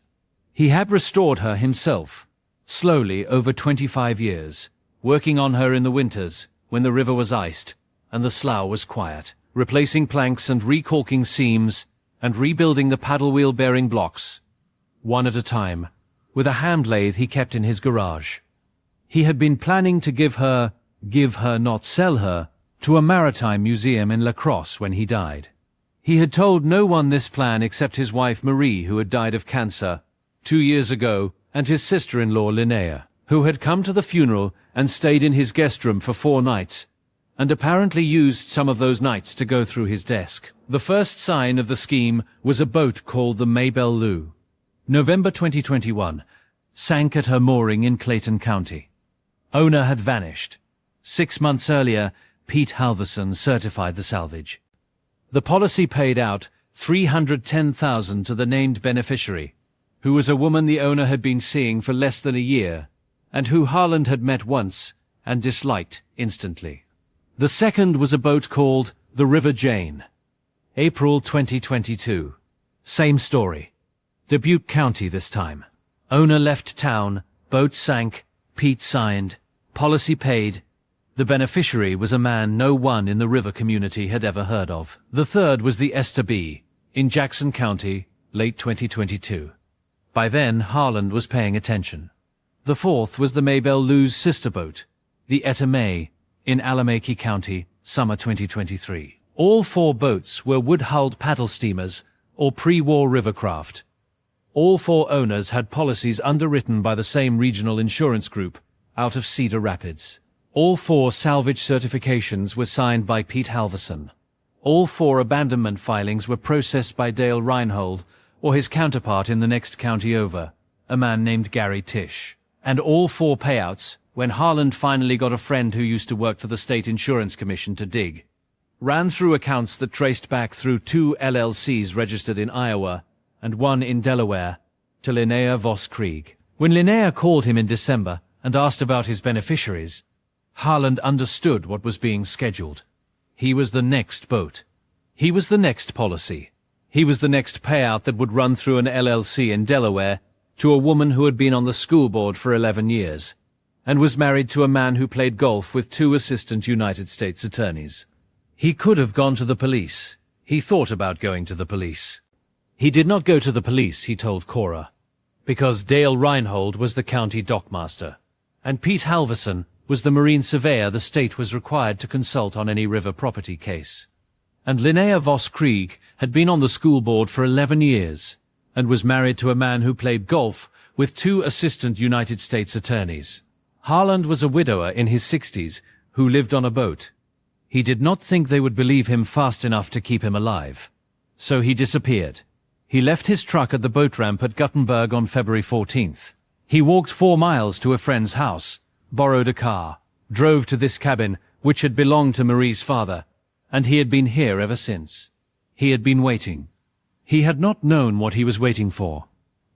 He had restored her himself, slowly over 25 years, working on her in the winters when the river was iced and the slough was quiet, replacing planks and recaulking seams and rebuilding the paddle wheel bearing blocks, one at a time, with a hand lathe he kept in his garage. He had been planning to give her, not sell her, to a maritime museum in La Crosse when he died. He had told no one this plan except his wife Marie, who had died of cancer 2 years ago, and his sister-in-law Linnea, who had come to the funeral and stayed in his guest room for 4 nights, and apparently used some of those nights to go through his desk. The first sign of the scheme was a boat called the Maybelle Lou. November 2021, sank at her mooring in Clayton County. Owner had vanished. 6 months earlier, Pete Halverson certified the salvage. The policy paid out $310,000 to the named beneficiary, who was a woman the owner had been seeing for less than a year, and who Harland had met once and disliked instantly. The second was a boat called the River Jane. April 2022. Same story. Dubuque County this time. Owner left town, boat sank, Pete signed, policy paid. The beneficiary was a man no one in the river community had ever heard of. The third was the Esther B. in Jackson County, late 2022. By then, Harland was paying attention. The fourth was the Maybelle Lou's sister boat, the Etta May, in Alameda County, summer 2023. All 4 boats were wood-hulled paddle steamers or pre-war rivercraft. All 4 owners had policies underwritten by the same regional insurance group out of Cedar Rapids. All 4 salvage certifications were signed by Pete Halverson. All 4 abandonment filings were processed by Dale Reinhold or his counterpart in the next county over, a man named Gary Tisch. And all 4 payouts, when Harland finally got a friend who used to work for the State Insurance Commission to dig, ran through accounts that traced back through 2 LLCs registered in Iowa and 1 in Delaware to Linnea Voss Krieg. When Linnea called him in December and asked about his beneficiaries, Harland understood what was being scheduled. He was the next boat. He was the next policy. He was the next payout that would run through an LLC in Delaware to a woman who had been on the school board for 11 years and was married to a man who played golf with 2 assistant United States attorneys. He could have gone to the police. He thought about going to the police. He did not go to the police, he told Cora, because Dale Reinhold was the county dockmaster, and Pete Halverson was the marine surveyor the state was required to consult on any river property case. And Linnea Voss Krieg had been on the school board for 11 years and was married to a man who played golf with 2 assistant United States attorneys. Harland was a widower in his 60s who lived on a boat. He did not think they would believe him fast enough to keep him alive. So he disappeared. He left his truck at the boat ramp at Guttenberg on February 14th. He walked 4 miles to a friend's house, borrowed a car, drove to this cabin, which had belonged to Marie's father, and he had been here ever since. He had been waiting. He had not known what he was waiting for.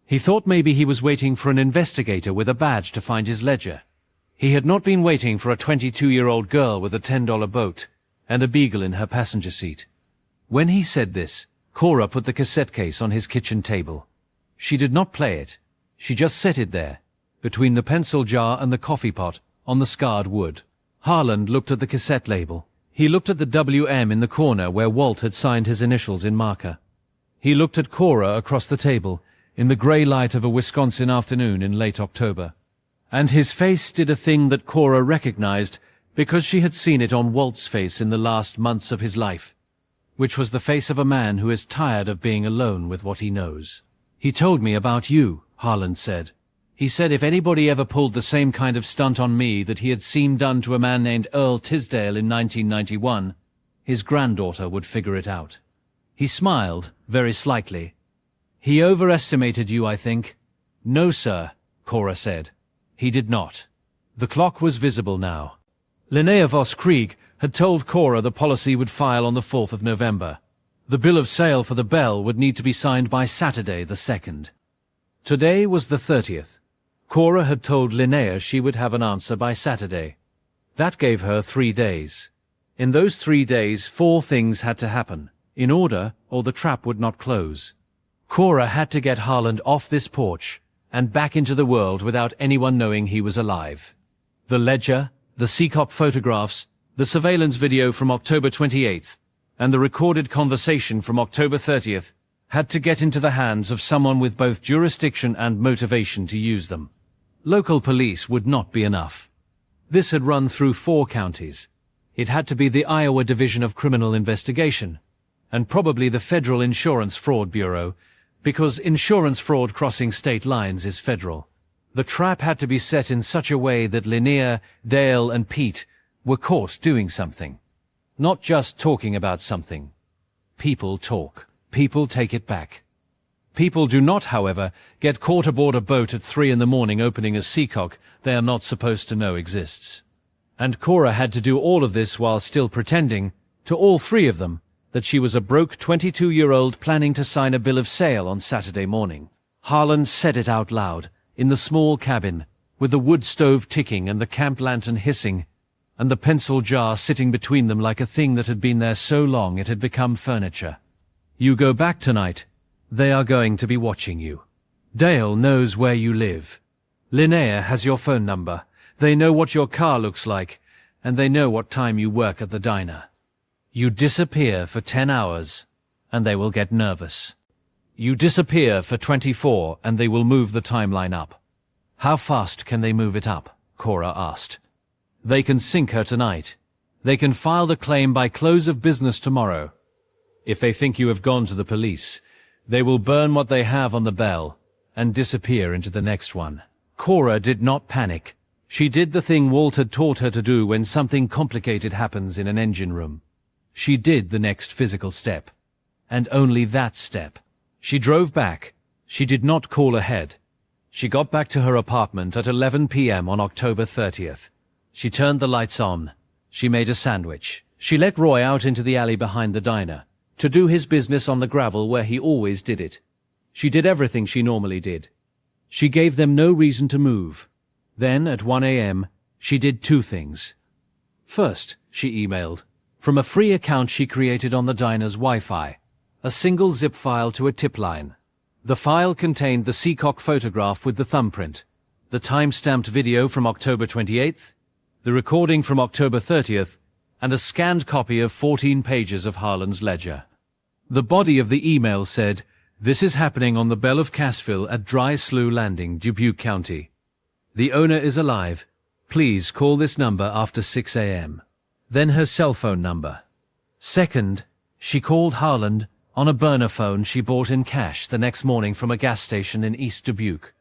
He thought maybe he was waiting for an investigator with a badge to find his ledger. He had not been waiting for a 22-year-old girl with a $10 boat and a beagle in her passenger seat. When he said this, Cora put the cassette case on his kitchen table. She did not play it. She just set it there, between the pencil jar and the coffee pot, on the scarred wood. Harland looked at the cassette label. He looked at the WM in the corner where Walt had signed his initials in marker. He looked at Cora across the table, in the grey light of a Wisconsin afternoon in late October. And his face did a thing that Cora recognized because she had seen it on Walt's face in the last months of his life, which was the face of a man who is tired of being alone with what he knows. "He told me about you," Harland said. "He said if anybody ever pulled the same kind of stunt on me that he had seen done to a man named Earl Tisdale in 1991, his granddaughter would figure it out." He smiled, very slightly. "He overestimated you, I think." "No, sir," Cora said. He did not. The clock was visible now. Linnea Voss Krieg had told Cora the policy would file on the 4th of November. The bill of sale for the Bell would need to be signed by Saturday the 2nd. Today was the 30th. Cora had told Linnea she would have an answer by Saturday. That gave her 3 days. In those 3 days, 4 things had to happen, in order, or the trap would not close. Cora had to get Harland off this porch and back into the world without anyone knowing he was alive. The ledger, the Seacop photographs, the surveillance video from October 28th, and the recorded conversation from October 30th had to get into the hands of someone with both jurisdiction and motivation to use them. Local police would not be enough. This had run through 4 counties. It had to be the Iowa Division of Criminal Investigation, and probably the Federal Insurance Fraud Bureau, because insurance fraud crossing state lines is federal. The trap had to be set in such a way that Linnea, Dale, and Pete were caught doing something. Not just talking about something. People talk. People take it back. People do not, however, get caught aboard a boat at 3 in the morning opening a seacock they are not supposed to know exists. And Cora had to do all of this while still pretending, to all 3 of them, that she was a broke 22-year-old planning to sign a bill of sale on Saturday morning. Harland said it out loud, in the small cabin, with the wood stove ticking and the camp lantern hissing, and the pencil jar sitting between them like a thing that had been there so long it had become furniture. "You go back tonight. They are going to be watching you. Dale knows where you live. Linnea has your phone number. They know what your car looks like, and they know what time you work at the diner. You disappear for 10 hours, and they will get nervous. You disappear for 24, and they will move the timeline up." "How fast can they move it up?" Cora asked. "They can sink her tonight. They can file the claim by close of business tomorrow. If they think you have gone to the police, they will burn what they have on the Bell and disappear into the next one." Cora did not panic. She did the thing Walt had taught her to do when something complicated happens in an engine room. She did the next physical step. And only that step. She drove back. She did not call ahead. She got back to her apartment at 11 p.m. on October 30th. She turned the lights on. She made a sandwich. She let Roy out into the alley behind the diner, to do his business on the gravel where he always did it. She did everything she normally did. She gave them no reason to move. Then, at 1 a.m., she did 2 things. First, she emailed, from a free account she created on the diner's Wi-Fi, a single zip file to a tip line. The file contained the Seacock photograph with the thumbprint, the time-stamped video from October 28th, the recording from October 30th, and a scanned copy of 14 pages of Harlan's ledger. The body of the email said, "This is happening on the Belle of Cassville at Dry Slough Landing, Dubuque County. The owner is alive. Please call this number after 6 a.m. Then her cell phone number. Second, she called Harlan on a burner phone she bought in cash the next morning from a gas station in East Dubuque,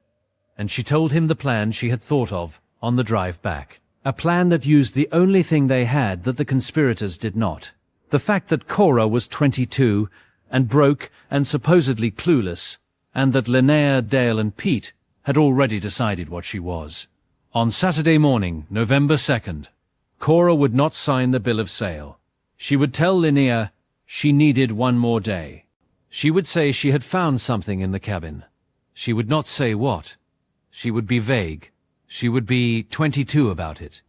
and she told him the plan she had thought of on the drive back. A plan that used the only thing they had that the conspirators did not. The fact that Cora was 22 and broke and supposedly clueless, and that Linnea, Dale and Pete had already decided what she was. On Saturday morning, November 2nd, Cora would not sign the bill of sale. She would tell Linnea she needed one more day. She would say she had found something in the cabin. She would not say what. She would be vague. She would be 22 about it.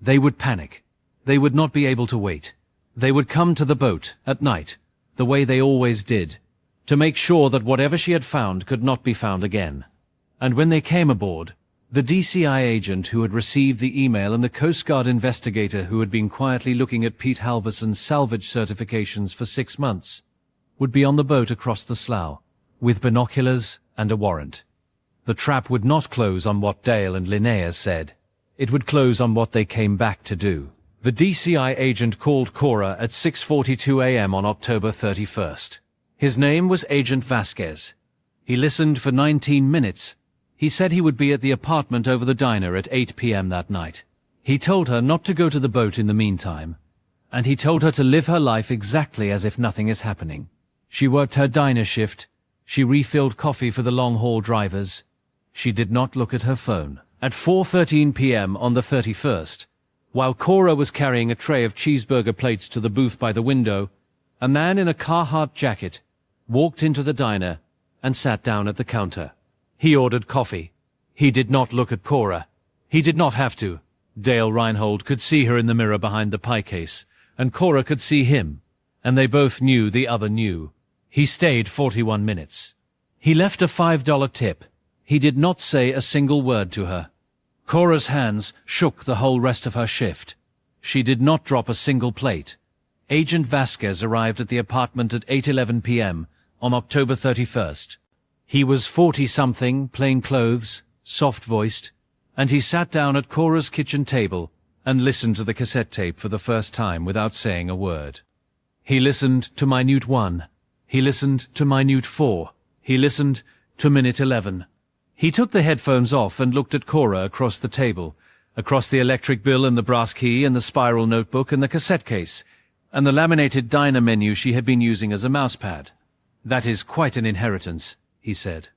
They would panic. They would not be able to wait. They would come to the boat at night, the way they always did, to make sure that whatever she had found could not be found again. And when they came aboard, the DCI agent who had received the email and the Coast Guard investigator who had been quietly looking at Pete Halverson's salvage certifications for 6 months would be on the boat across the slough, with binoculars and a warrant. The trap would not close on what Dale and Linnea said. It would close on what they came back to do. The DCI agent called Cora at 6:42 a.m. on October 31st. His name was Agent Vasquez. He listened for 19 minutes. He said he would be at the apartment over the diner at 8 p.m. that night. He told her not to go to the boat in the meantime, and he told her to live her life exactly as if nothing is happening. She worked her diner shift. She refilled coffee for the long-haul drivers. She did not look at her phone. At 4:13 p.m. on the 31st, while Cora was carrying a tray of cheeseburger plates to the booth by the window, a man in a Carhartt jacket walked into the diner and sat down at the counter. He ordered coffee. He did not look at Cora. He did not have to. Dale Reinhold could see her in the mirror behind the pie case, and Cora could see him, and they both knew the other knew. He stayed 41 minutes. He left a $5 tip. He did not say a single word to her. Cora's hands shook the whole rest of her shift. She did not drop a single plate. Agent Vasquez arrived at the apartment at 8:11 p.m. on October 31st. He was 40-something, plain clothes, soft-voiced, and he sat down at Cora's kitchen table and listened to the cassette tape for the first time without saying a word. He listened to minute 1. He listened to minute 4. He listened to minute 11. He took the headphones off and looked at Cora across the table, across the electric bill and the brass key and the spiral notebook and the cassette case, and the laminated diner menu she had been using as a mousepad. "That is quite an inheritance," he said.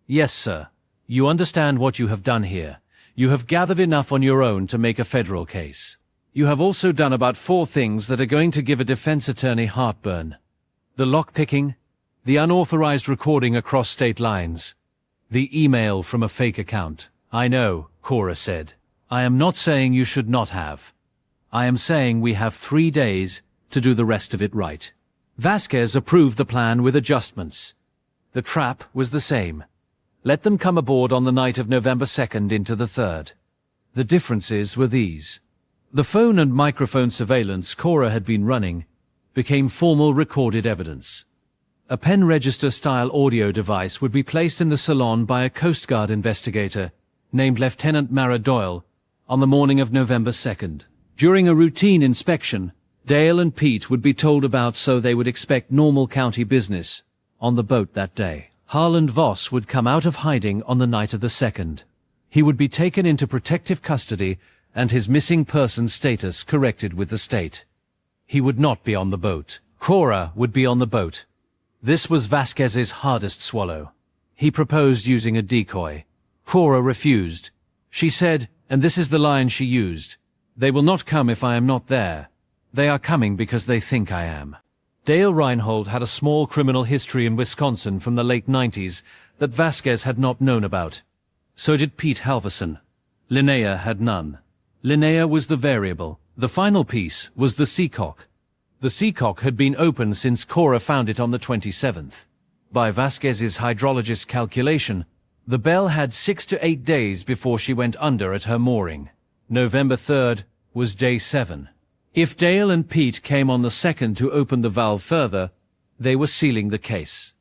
"Yes, sir. You understand what you have done here. You have gathered enough on your own to make a federal case. You have also done about 4 things that are going to give a defense attorney heartburn. The lockpicking, the unauthorized recording across state lines, the email from a fake account." "I know," Cora said. "I am not saying you should not have. I am saying we have 3 days to do the rest of it right." Vasquez approved the plan with adjustments. The trap was the same. Let them come aboard on the night of November 2nd into the 3rd. The differences were these. The phone and microphone surveillance Cora had been running became formal recorded evidence. A pen register-style audio device would be placed in the salon by a Coast Guard investigator named Lieutenant Mara Doyle on the morning of November 2nd. During a routine inspection, Dale and Pete would be told about so they would expect normal county business on the boat that day. Harlan Voss would come out of hiding on the night of the 2nd. He would be taken into protective custody and his missing person status corrected with the state. He would not be on the boat. Cora would be on the boat. This was Vasquez's hardest swallow. He proposed using a decoy. Cora refused. She said, and this is the line she used, "They will not come if I am not there. They are coming because they think I am." Dale Reinhold had a small criminal history in Wisconsin from the late 90s that Vasquez had not known about. So did Pete Halverson. Linnea had none. Linnea was the variable. The final piece was the Seacock. The Seacock had been open since Cora found it on the 27th. By Vasquez's hydrologist's calculation, the Belle had 6 to 8 days before she went under at her mooring. November 3rd was day 7. If Dale and Pete came on the 2nd to open the valve further, they were sealing the case.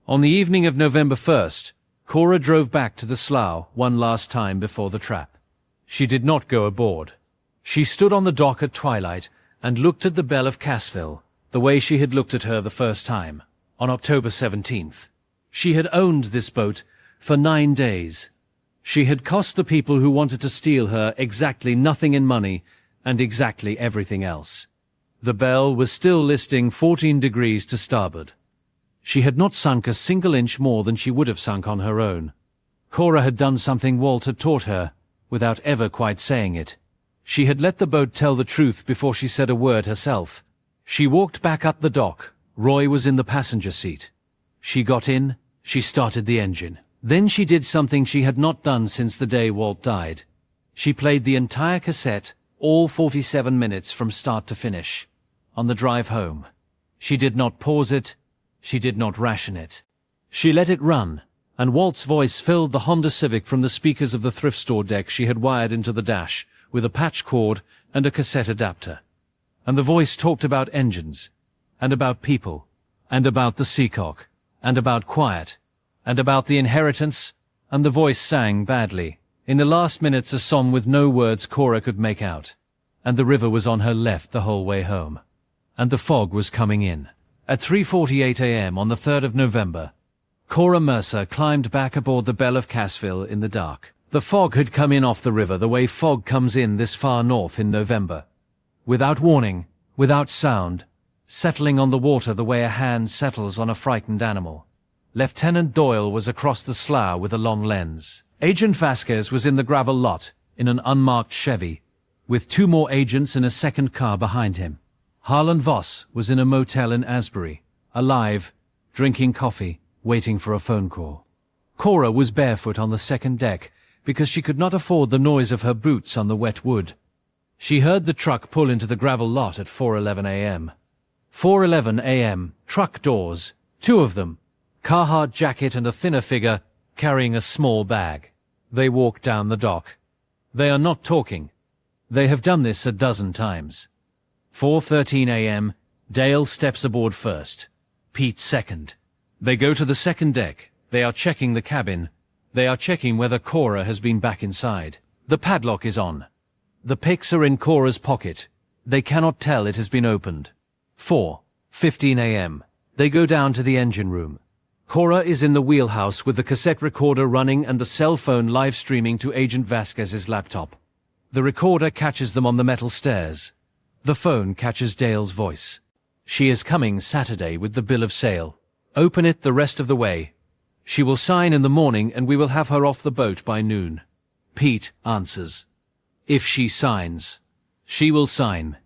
On the evening of November 1st, Cora drove back to the slough one last time before the trap. She did not go aboard. She stood on the dock at twilight and looked at the Belle of Cassville, the way she had looked at her the first time, on October 17th. She had owned this boat for 9 days. She had cost the people who wanted to steal her exactly nothing in money and exactly everything else. The Belle was still listing 14 degrees to starboard. She had not sunk a single inch more than she would have sunk on her own. Cora had done something Walt had taught her, without ever quite saying it. She had let the boat tell the truth before she said a word herself. She walked back up the dock. Roy was in the passenger seat. She got in, she started the engine. Then she did something she had not done since the day Walt died. She played the entire cassette, all 47 minutes from start to finish, on the drive home. She did not pause it, she did not ration it. She let it run, and Walt's voice filled the Honda Civic from the speakers of the thrift store deck she had wired into the dash, with a patch cord and a cassette adapter. And the voice talked about engines, and about people, and about the Seacock, and about quiet, and about the inheritance, and the voice sang badly. In the last minutes a song with no words Cora could make out, and the river was on her left the whole way home. And the fog was coming in. At 3:48 a.m. on the 3rd of November, Cora Mercer climbed back aboard the Belle of Cassville in the dark. The fog had come in off the river the way fog comes in this far north in November. Without warning, without sound, settling on the water the way a hand settles on a frightened animal. Lieutenant Doyle was across the slough with a long lens. Agent Vasquez was in the gravel lot, in an unmarked Chevy, with 2 more agents in a second car behind him. Harlan Voss was in a motel in Asbury, alive, drinking coffee, waiting for a phone call. Cora was barefoot on the second deck because she could not afford the noise of her boots on the wet wood. She heard the truck pull into the gravel lot at 4:11 a.m. 4:11 a.m., truck doors, 2 of them, Carhartt jacket and a thinner figure carrying a small bag. They walked down the dock. They are not talking. They have done this a dozen times. 4:13 a.m., Dale steps aboard first. Pete second. They go to the second deck. They are checking the cabin. They are checking whether Cora has been back inside. The padlock is on. The picks are in Cora's pocket. They cannot tell it has been opened. 4:15 a.m. They go down to the engine room. Cora is in the wheelhouse with the cassette recorder running and the cell phone live streaming to Agent Vasquez's laptop. The recorder catches them on the metal stairs. The phone catches Dale's voice. She is coming Saturday with the bill of sale. Open it the rest of the way. She will sign in the morning and we will have her off the boat by noon. Pete answers. If she signs. She will sign.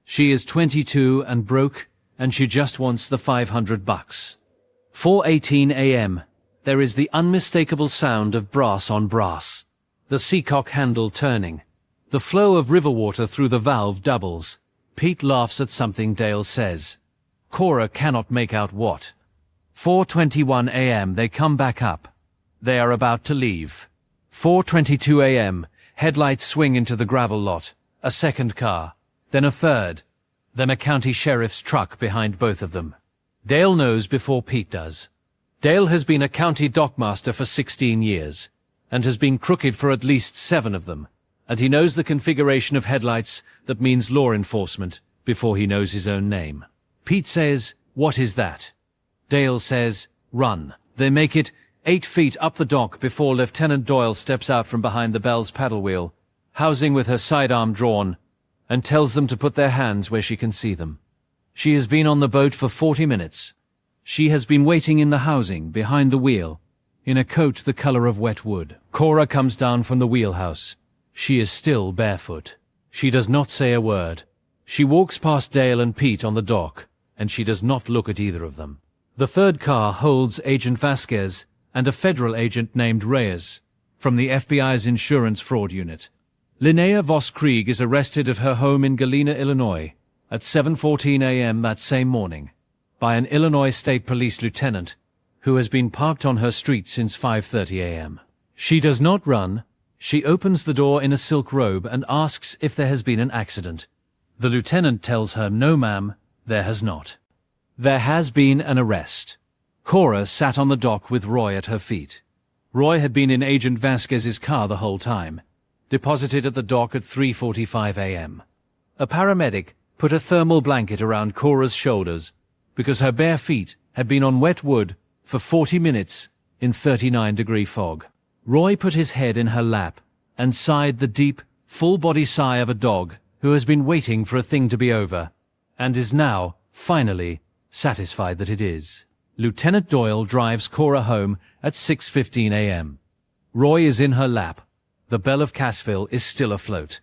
She is 22 and broke, and she just wants the $500. 4:18 a.m. There is the unmistakable sound of brass on brass. The Seacock handle turning. The flow of river water through the valve doubles. Pete laughs at something Dale says. Cora cannot make out what. 4:21 a.m. They come back up. They are about to leave. 4:22 a.m. Headlights swing into the gravel lot. A second car. Then a third. Then a county sheriff's truck behind both of them. Dale knows before Pete does. Dale has been a county dockmaster for 16 years, and has been crooked for at least 7 of them, and he knows the configuration of headlights that means law enforcement before he knows his own name. Pete says, "What is that?" Dale says, "Run." They make it 8 feet up the dock before Lieutenant Doyle steps out from behind the Belle's paddle wheel, housing with her sidearm drawn, and tells them to put their hands where she can see them. She has been on the boat for 40 minutes. She has been waiting in the housing, behind the wheel, in a coat the color of wet wood. Cora comes down from the wheelhouse. She is still barefoot. She does not say a word. She walks past Dale and Pete on the dock, and she does not look at either of them. The third car holds Agent Vasquez and a federal agent named Reyes, from the FBI's insurance fraud unit. Linnea Voss Krieg is arrested at her home in Galena, Illinois, at 7:14 a.m. that same morning by an Illinois State Police lieutenant who has been parked on her street since 5:30 a.m. She does not run. She opens the door in a silk robe and asks if there has been an accident. The lieutenant tells her, "No, ma'am, there has not." There has been an arrest. Cora sat on the dock with Roy at her feet. Roy had been in Agent Vasquez's car the whole time, deposited at the dock at 3:45 a.m. A paramedic put a thermal blanket around Cora's shoulders because her bare feet had been on wet wood for 40 minutes in 39-degree fog. Roy put his head in her lap and sighed the deep, full-body sigh of a dog who has been waiting for a thing to be over and is now, finally, satisfied that it is. Lieutenant Doyle drives Cora home at 6:15 a.m. Roy is in her lap. The Belle of Cassville is still afloat.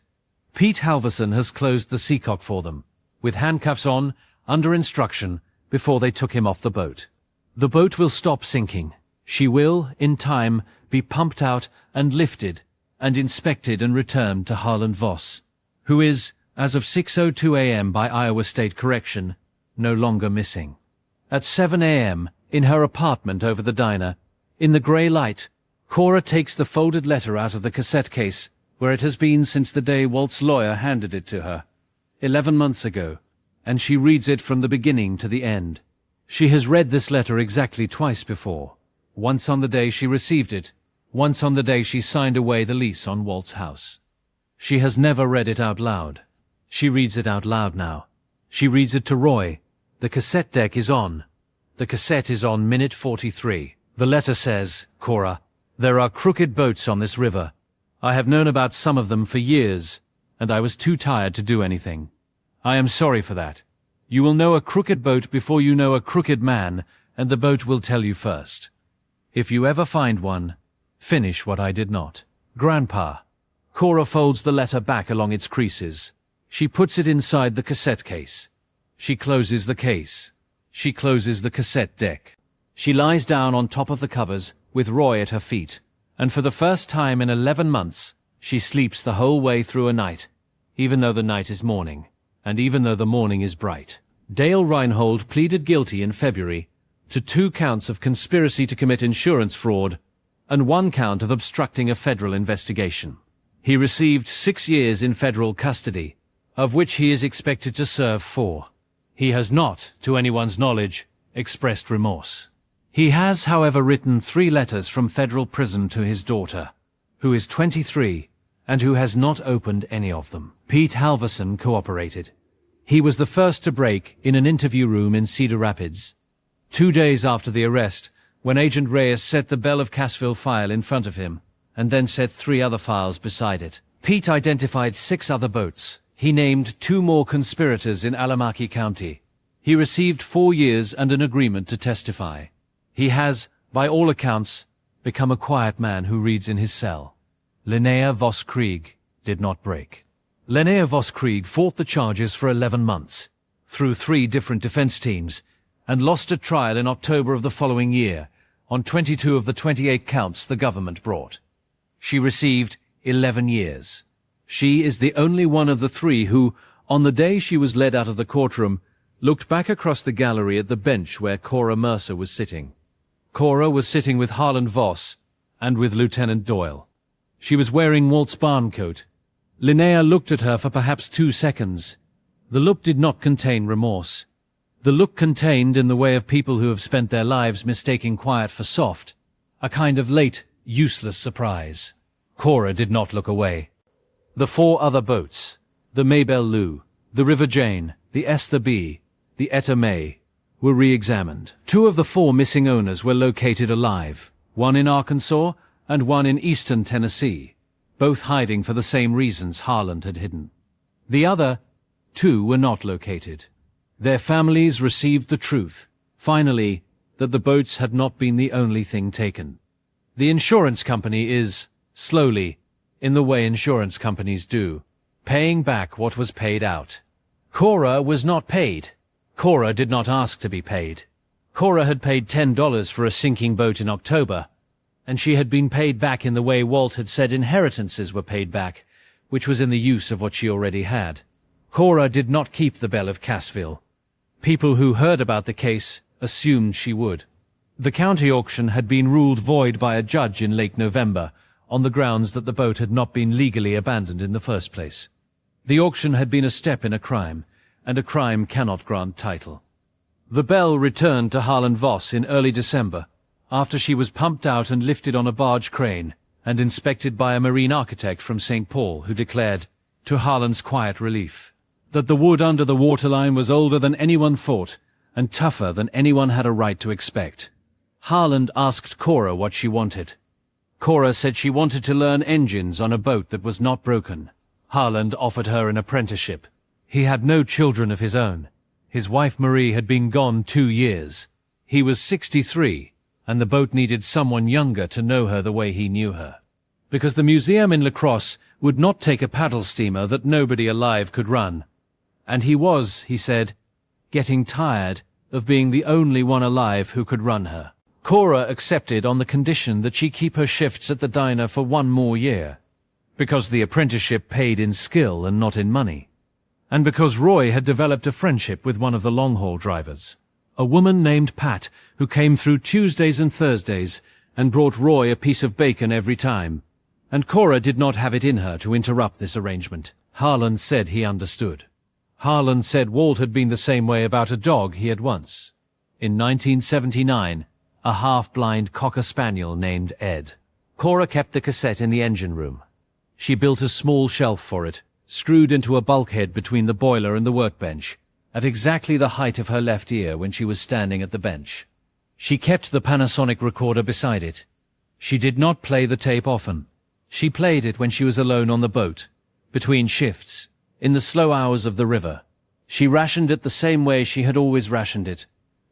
Pete Halverson has closed the seacock for them, with handcuffs on, under instruction, before they took him off the boat. The boat will stop sinking. She will, in time, be pumped out and lifted and inspected and returned to Harland Voss, who is, as of 6:02 a.m. by Iowa State Correction, no longer missing. At 7 a.m., in her apartment over the diner, in the grey light, Cora takes the folded letter out of the cassette case, where it has been since the day Walt's lawyer handed it to her, 11 months ago, and she reads it from the beginning to the end. She has read this letter exactly twice before, once on the day she received it, once on the day she signed away the lease on Walt's house. She has never read it out loud. She reads it out loud now. She reads it to Roy. The cassette deck is on. The cassette is on minute 43. The letter says, "Cora, there are crooked boats on this river. I have known about some of them for years, and I was too tired to do anything. I am sorry for that. You will know a crooked boat before you know a crooked man, and the boat will tell you first. If you ever find one, finish what I did not. Grandpa." Cora folds the letter back along its creases. She puts it inside the cassette case. She closes the case. She closes the cassette deck. She lies down on top of the covers with Roy at her feet, and for the first time in 11 months, she sleeps the whole way through a night, even though the night is morning, and even though the morning is bright. Dale Reinhold pleaded guilty in February to 2 counts of conspiracy to commit insurance fraud and 1 count of obstructing a federal investigation. He received 6 years in federal custody, of which he is expected to serve 4. He has not, to anyone's knowledge, expressed remorse. He has, however, written 3 letters from federal prison to his daughter, who is 23, and who has not opened any of them. Pete Halverson cooperated. He was the first to break in an interview room in Cedar Rapids, 2 days after the arrest, when Agent Reyes set the Belle of Cassville file in front of him, and then set 3 other files beside it. Pete identified 6 other boats. He named 2 more conspirators in Alamaki County. He received 4 years and an agreement to testify. He has, by all accounts, become a quiet man who reads in his cell. Linnea Voss Krieg did not break. Linnea Voss Krieg fought the charges for 11 months, through 3 different defense teams, and lost at trial in October of the following year, on 22 of the 28 counts the government brought. She received 11 years. She is the only one of the 3 who, on the day she was led out of the courtroom, looked back across the gallery at the bench where Cora Mercer was sitting. Cora was sitting with Harland Voss and with Lieutenant Doyle. She was wearing Walt's barn coat. Linnea looked at her for perhaps 2 seconds. The look did not contain remorse. The look contained, in the way of people who have spent their lives mistaking quiet for soft, a kind of late, useless surprise. Cora did not look away. The 4 other boats, the Maybelle Lou, the River Jane, the Esther B., the Etta May, were re-examined. 2 of the 4 missing owners were located alive, one in Arkansas and one in eastern Tennessee, both hiding for the same reasons Harland had hidden. The other 2 were not located. Their families received the truth, finally, that the boats had not been the only thing taken. The insurance company is, slowly, in the way insurance companies do, paying back what was paid out. Cora was not paid. Cora did not ask to be paid. Cora had paid $10 for a sinking boat in October, and she had been paid back in the way Walt had said inheritances were paid back, which was in the use of what she already had. Cora did not keep the Belle of Cassville. People who heard about the case assumed she would. The county auction had been ruled void by a judge in late November, on the grounds that the boat had not been legally abandoned in the first place. The auction had been a step in a crime, and a crime cannot grant title. The Belle returned to Harland Voss in early December, after she was pumped out and lifted on a barge crane, and inspected by a marine architect from St. Paul, who declared, to Harland's quiet relief, that the wood under the waterline was older than anyone thought, and tougher than anyone had a right to expect. Harland asked Cora what she wanted. Cora said she wanted to learn engines on a boat that was not broken. Harland offered her an apprenticeship. He had no children of his own. His wife Marie had been gone 2 years. He was 63, and the boat needed someone younger to know her the way he knew her. Because the museum in La Crosse would not take a paddle steamer that nobody alive could run. And he was, he said, getting tired of being the only one alive who could run her. Cora accepted on the condition that she keep her shifts at the diner for 1 more year, because the apprenticeship paid in skill and not in money, and because Roy had developed a friendship with one of the long-haul drivers, a woman named Pat, who came through Tuesdays and Thursdays and brought Roy a piece of bacon every time, and Cora did not have it in her to interrupt this arrangement. Harland said he understood. Harland said Walt had been the same way about a dog he had once. In 1979, a half-blind cocker spaniel named Ed. Cora kept the cassette in the engine room. She built a small shelf for it, screwed into a bulkhead between the boiler and the workbench, at exactly the height of her left ear when she was standing at the bench. She kept the Panasonic recorder beside it. She did not play the tape often. She played it when she was alone on the boat, between shifts, in the slow hours of the river. She rationed it the same way she had always rationed it,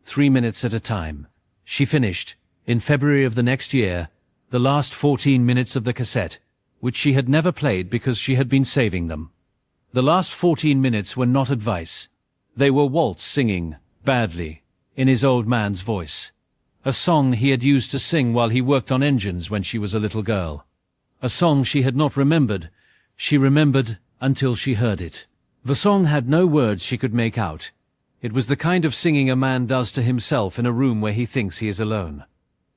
3 minutes at a time. She finished, in February of the next year, the last 14 minutes of the cassette, which she had never played because she had been saving them. The last 14 minutes were not advice. They were Walt singing, badly, in his old man's voice. A song he had used to sing while he worked on engines when she was a little girl. A song she had not remembered. She remembered until she heard it. The song had no words she could make out. It was the kind of singing a man does to himself in a room where he thinks he is alone.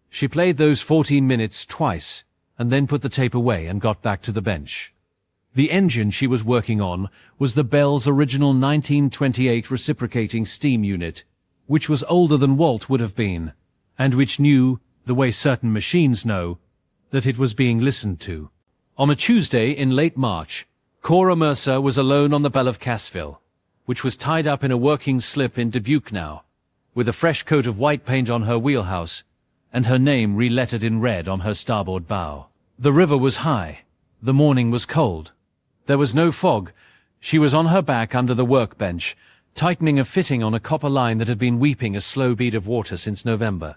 She played those 14 minutes twice, and then put the tape away and got back to the bench. The engine she was working on was the Belle's original 1928 reciprocating steam unit, which was older than Walt would have been, and which knew, the way certain machines know, that it was being listened to. On a Tuesday in late March, Cora Mercer was alone on the Belle of Cassville, which was tied up in a working slip in Dubuque now, with a fresh coat of white paint on her wheelhouse, and her name relettered in red on her starboard bow. The river was high. The morning was cold. There was no fog. She was on her back under the workbench, tightening a fitting on a copper line that had been weeping a slow bead of water since November.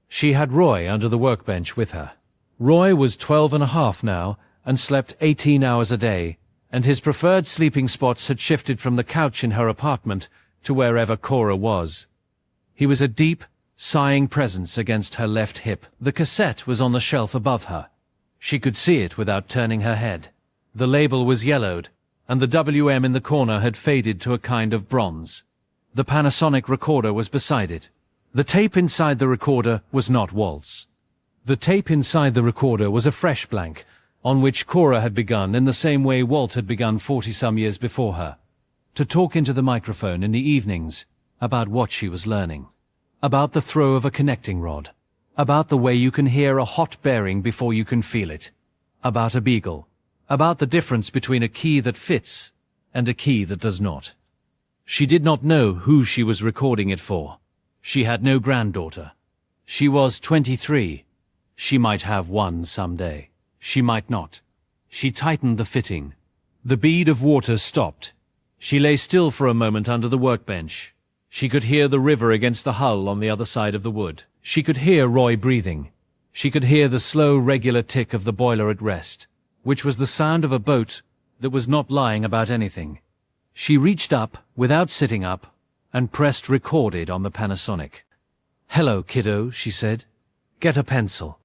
She had Roy under the workbench with her. Roy was 12 and a half now, and slept 18 hours a day, and his preferred sleeping spots had shifted from the couch in her apartment to wherever Cora was. He was a deep, sighing presence against her left hip. The cassette was on the shelf above her. She could see it without turning her head. The label was yellowed, and the WM in the corner had faded to a kind of bronze. The Panasonic recorder was beside it. The tape inside the recorder was not Walt's. The tape inside the recorder was a fresh blank, on which Cora had begun in the same way Walt had begun 40-some years before her, to talk into the microphone in the evenings about what she was learning, about the throw of a connecting rod, about the way you can hear a hot bearing before you can feel it, about a beagle, about the difference between a key that fits and a key that does not. She did not know who she was recording it for. She had no granddaughter. She was 23. She might have one someday. She might not. She tightened the fitting. The bead of water stopped. She lay still for a moment under the workbench. She could hear the river against the hull on the other side of the wood. She could hear Roy breathing. She could hear the slow, regular tick of the boiler at rest, which was the sound of a boat that was not lying about anything. She reached up, without sitting up, and pressed recorded on the Panasonic. "Hello, kiddo," she said. "Get a pencil."